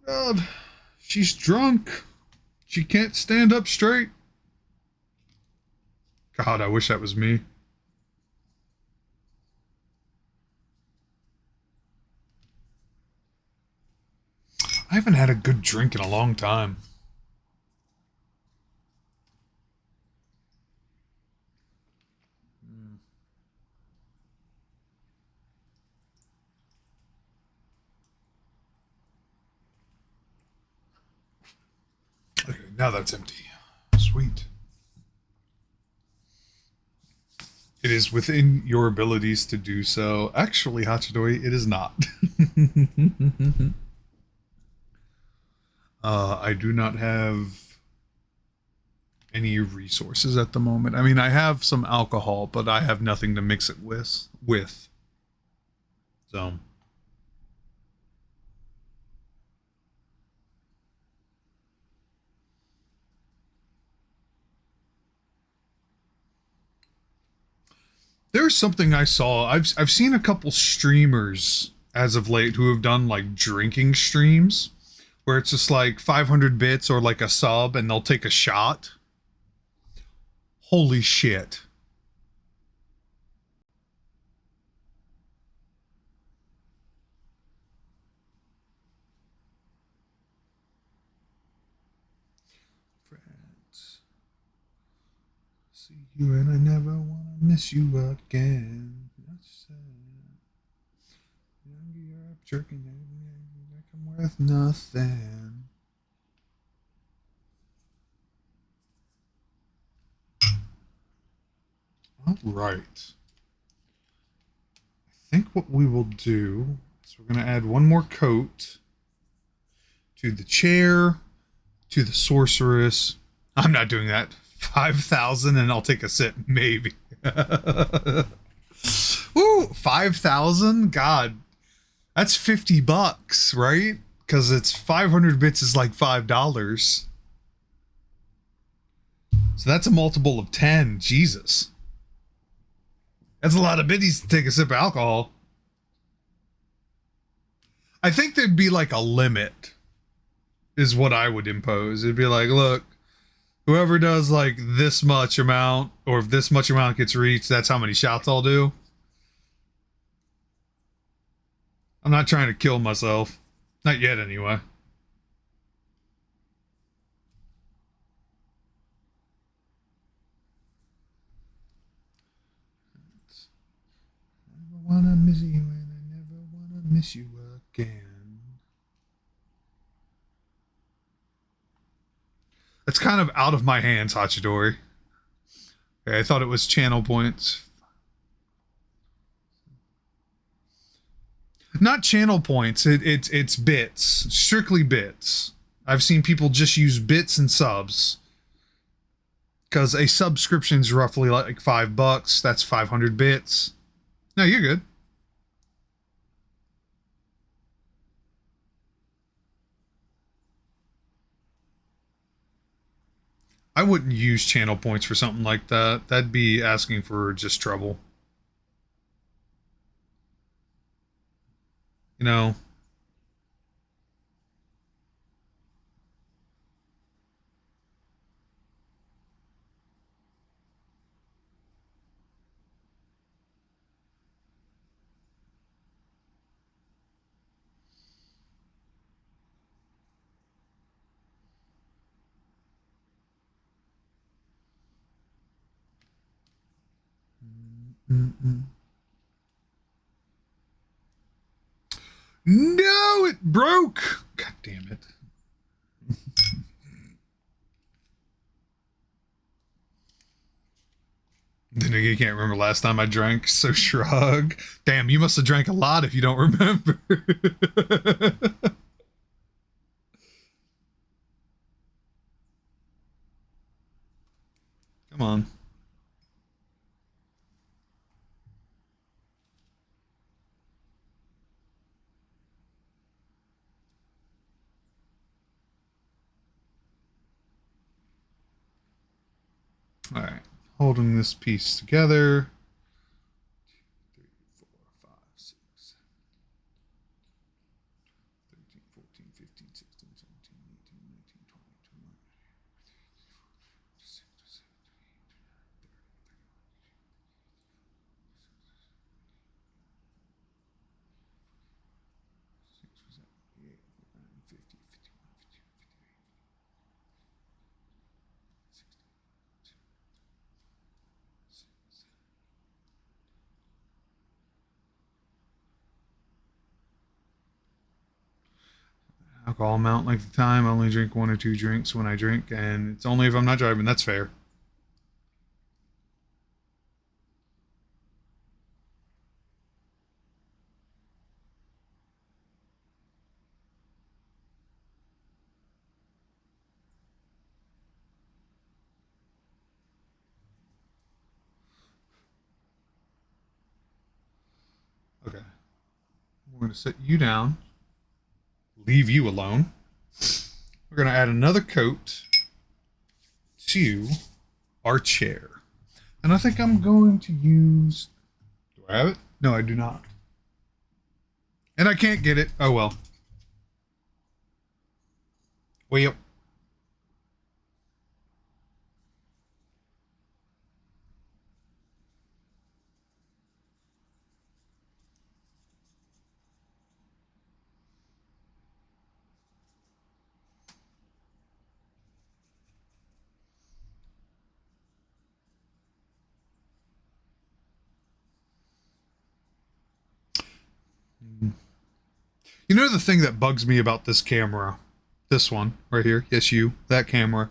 Oh God, she's drunk. She can't stand up straight. God, I wish that was me. I haven't had a good drink in a long time. Okay, now that's empty. Sweet. It is within your abilities to do so. Actually, Hachidori, it is not. I do not have any resources at the moment. I mean, I have some alcohol, but I have nothing to mix it with. So there's something I saw. I've seen a couple streamers as of late who have done like drinking streams where it's just like 500 bits or like a sub and they'll take a shot. Holy shit. Friends, see you and I never want to miss you again. That's sad. You're up jerking like I'm worth nothing. All right. I think what we will do is we're going to add one more coat to the chair, to the sorceress. I'm not doing that. 5,000 and I'll take a sip, maybe. Ooh, 5,000? God, that's $50, right? Because it's 500 bits is like $5. So that's a multiple of 10. Jesus. That's a lot of biddies to take a sip of alcohol. I think there'd be like a limit, is what I would impose. It'd be like, look, whoever does like this much amount, or if this much amount gets reached, that's how many shots I'll do. I'm not trying to kill myself. Not yet, anyway. I never wanna miss you, and I never wanna miss you again. That's kind of out of my hands, Hachidori. Okay, I thought it was channel points. Not channel points. It's bits, strictly bits. I've seen people just use bits and subs, because a subscription's roughly like $5. That's 500 bits. No, you're good. I wouldn't use channel points for something like that. That'd be asking for just trouble. You know. Mm-mm. No, it broke. God damn it. Then again, you can't remember last time I drank, so shrug. Damn, you must have drank a lot if you don't remember. Come on. All right, holding this piece together. 2, 3, 4, 5, 6, 7, 13, 14, 15, 16, 17, 18, 19, 20, 21, 26, 27, 28, 59, 50, 51, 52, 53, 60. Alcohol amount like the time. I only drink 1 or 2 drinks when I drink, and it's only if I'm not driving. That's fair. Okay. We're going to set you down. Leave you alone. We're going to add another coat to our chair. And I think I'm going to use... Do I have it? No, I do not. And I can't get it. Oh, well. Well. You know the thing that bugs me about this camera, this one right here, yes, that camera,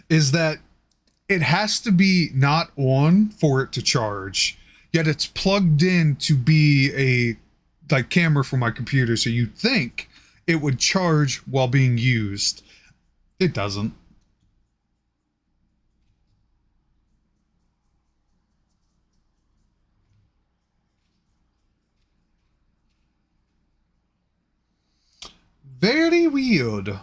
is that it has to be not on for it to charge, yet it's plugged in to be a like camera for my computer, so you'd think it would charge while being used. It doesn't. weird.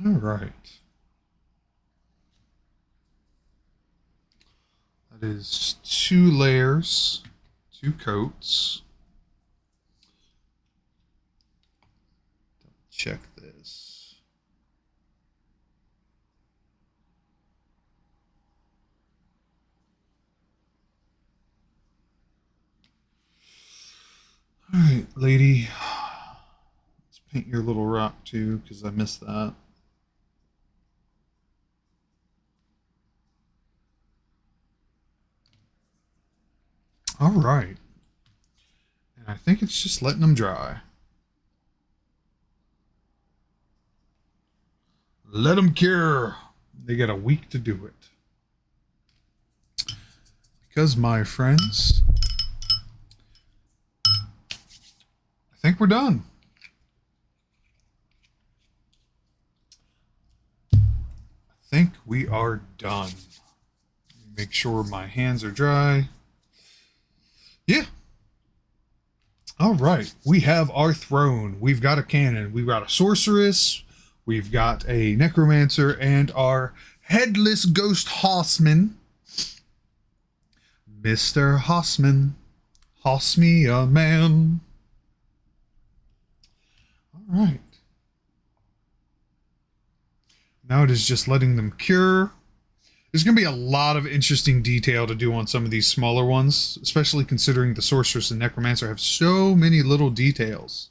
All right. That is 2 layers, 2 coats. Check this. All right, lady. Let's paint your little rock too, because I missed that. All right. And I think it's just letting them dry. Let them cure. They got a week to do it. Because, my friends, I think we're done. I think we are done. Make sure my hands are dry. Yeah. All right. We have our throne. We've got a cannon. We've got a sorceress. We've got a necromancer and our headless ghost Hossman. Mr. Hossman. Hoss me a man. All right. Now it is just letting them cure. There's going to be a lot of interesting detail to do on some of these smaller ones, especially considering the Sorceress and Necromancer have so many little details.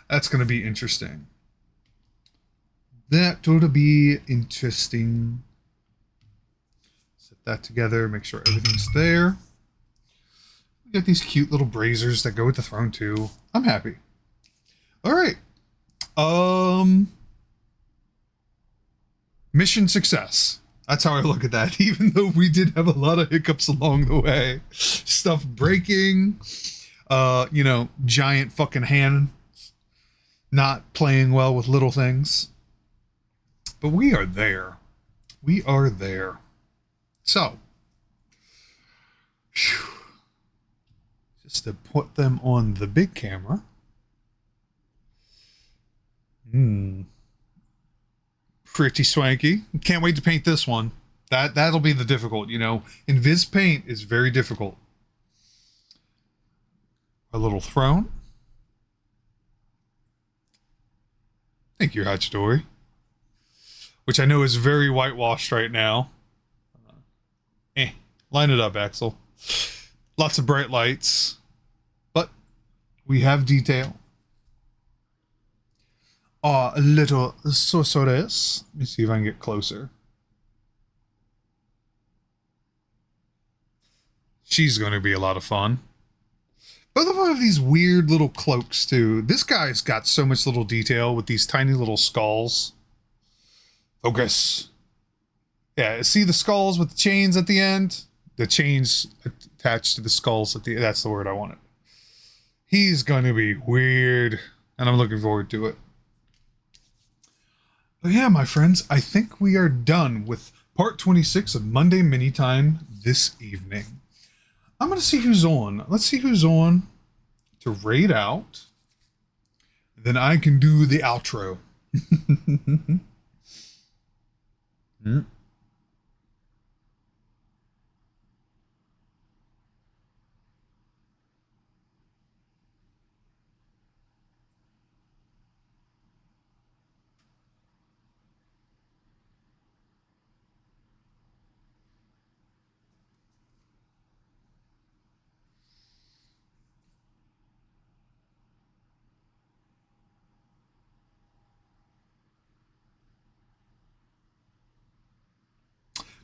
That's going to be interesting. That will be interesting. Set that together, make sure everything's there. We got these cute little braziers that go with the throne too. I'm happy. All right. Mission success. That's how I look at that, even though we did have a lot of hiccups along the way. Stuff breaking, giant fucking hand not playing well with little things. But we are there. We are there. So, just to put them on the big camera. Pretty swanky. Can't wait to paint this one. That'll be the difficult, Invis paint is very difficult. A little throne. Thank you, Hachidori. Which I know is very whitewashed right now. Line it up, Axel. Lots of bright lights. But we have detail. A little sorceress. Let me see if I can get closer. She's going to be a lot of fun. Both of them have these weird little cloaks, too. This guy's got so much little detail with these tiny little skulls. Focus. Yeah, see the skulls with the chains at the end? The chains attached to the skulls at the... That's the word I wanted. He's going to be weird, and I'm looking forward to it. But yeah, my friends, I think we are done with part 26 of Monday Mini Time this evening. I'm going to see who's on. Let's see who's on to raid out. Then I can do the outro.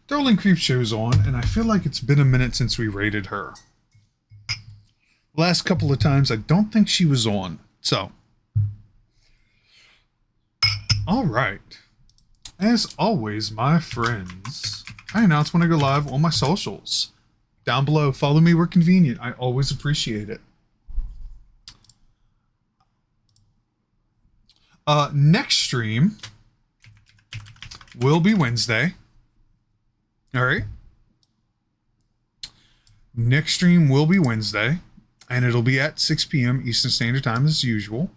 Darling Creepshow's on, and I feel like it's been a minute since we raided her. Last couple of times, I don't think she was on. So, all right. As always, my friends, I announce when I go live on my socials. down below. Follow me where convenient. I always appreciate it. Next stream will be Wednesday. All right. Next stream will be Wednesday, and it'll be at 6 p.m. Eastern Standard Time as usual.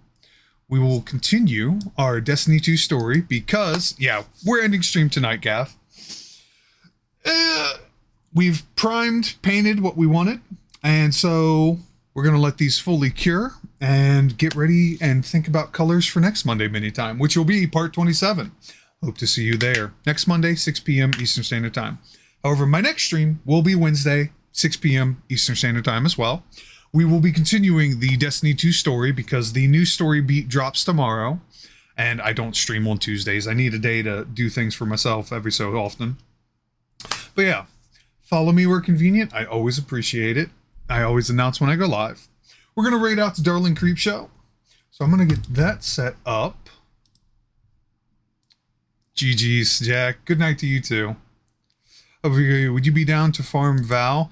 We will continue our Destiny 2 story because, yeah, we're ending stream tonight, Gav. We've primed, painted what we wanted, and so we're going to let these fully cure and get ready and think about colors for next Monday mini time, which will be part 27. Hope to see you there next Monday, 6 p.m. Eastern Standard Time. However, my next stream will be Wednesday, 6 p.m. Eastern Standard Time as well. We will be continuing the Destiny 2 story because the new story beat drops tomorrow, and I don't stream on Tuesdays. I need a day to do things for myself every so often. But yeah, follow me where convenient. I always appreciate it. I always announce when I go live. We're going to raid out to Darling Creepshow. So I'm going to get that set up. GG's, Jack. Good night to you too. Over here, would you be down to farm Val?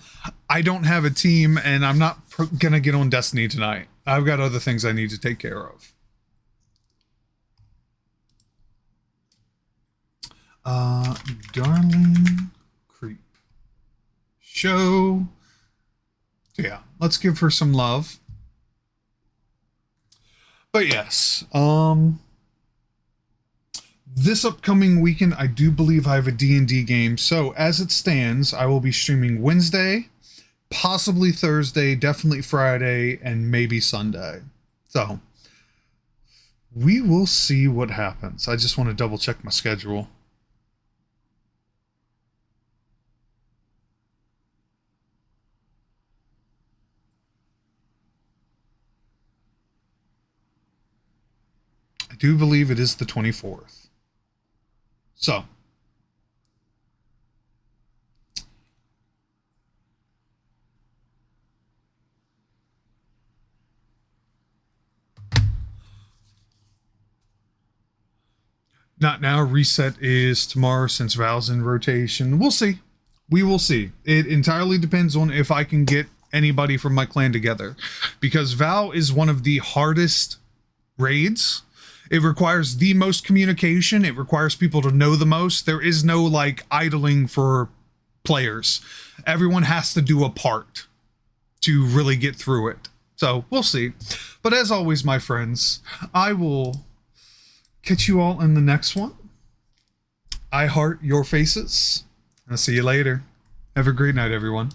I don't have a team, and I'm not going to get on Destiny tonight. I've got other things I need to take care of. Darling Creep Show. Yeah, let's give her some love. But yes, this upcoming weekend, I do believe I have a D&D game. So as it stands, I will be streaming Wednesday, possibly Thursday, definitely Friday, and maybe Sunday. So we will see what happens. I just want to double check my schedule. I do believe it is the 24th. So, not now. Reset is tomorrow since Val's in rotation. We'll see. We will see. It entirely depends on if I can get anybody from my clan together, because Val is one of the hardest raids. It requires the most communication. It requires people to know the most. There is no like idling for players. Everyone has to do a part to really get through it. So we'll see. But as always, my friends, I will catch you all in the next one. I heart your faces. I'll see you later. Have a great night, everyone.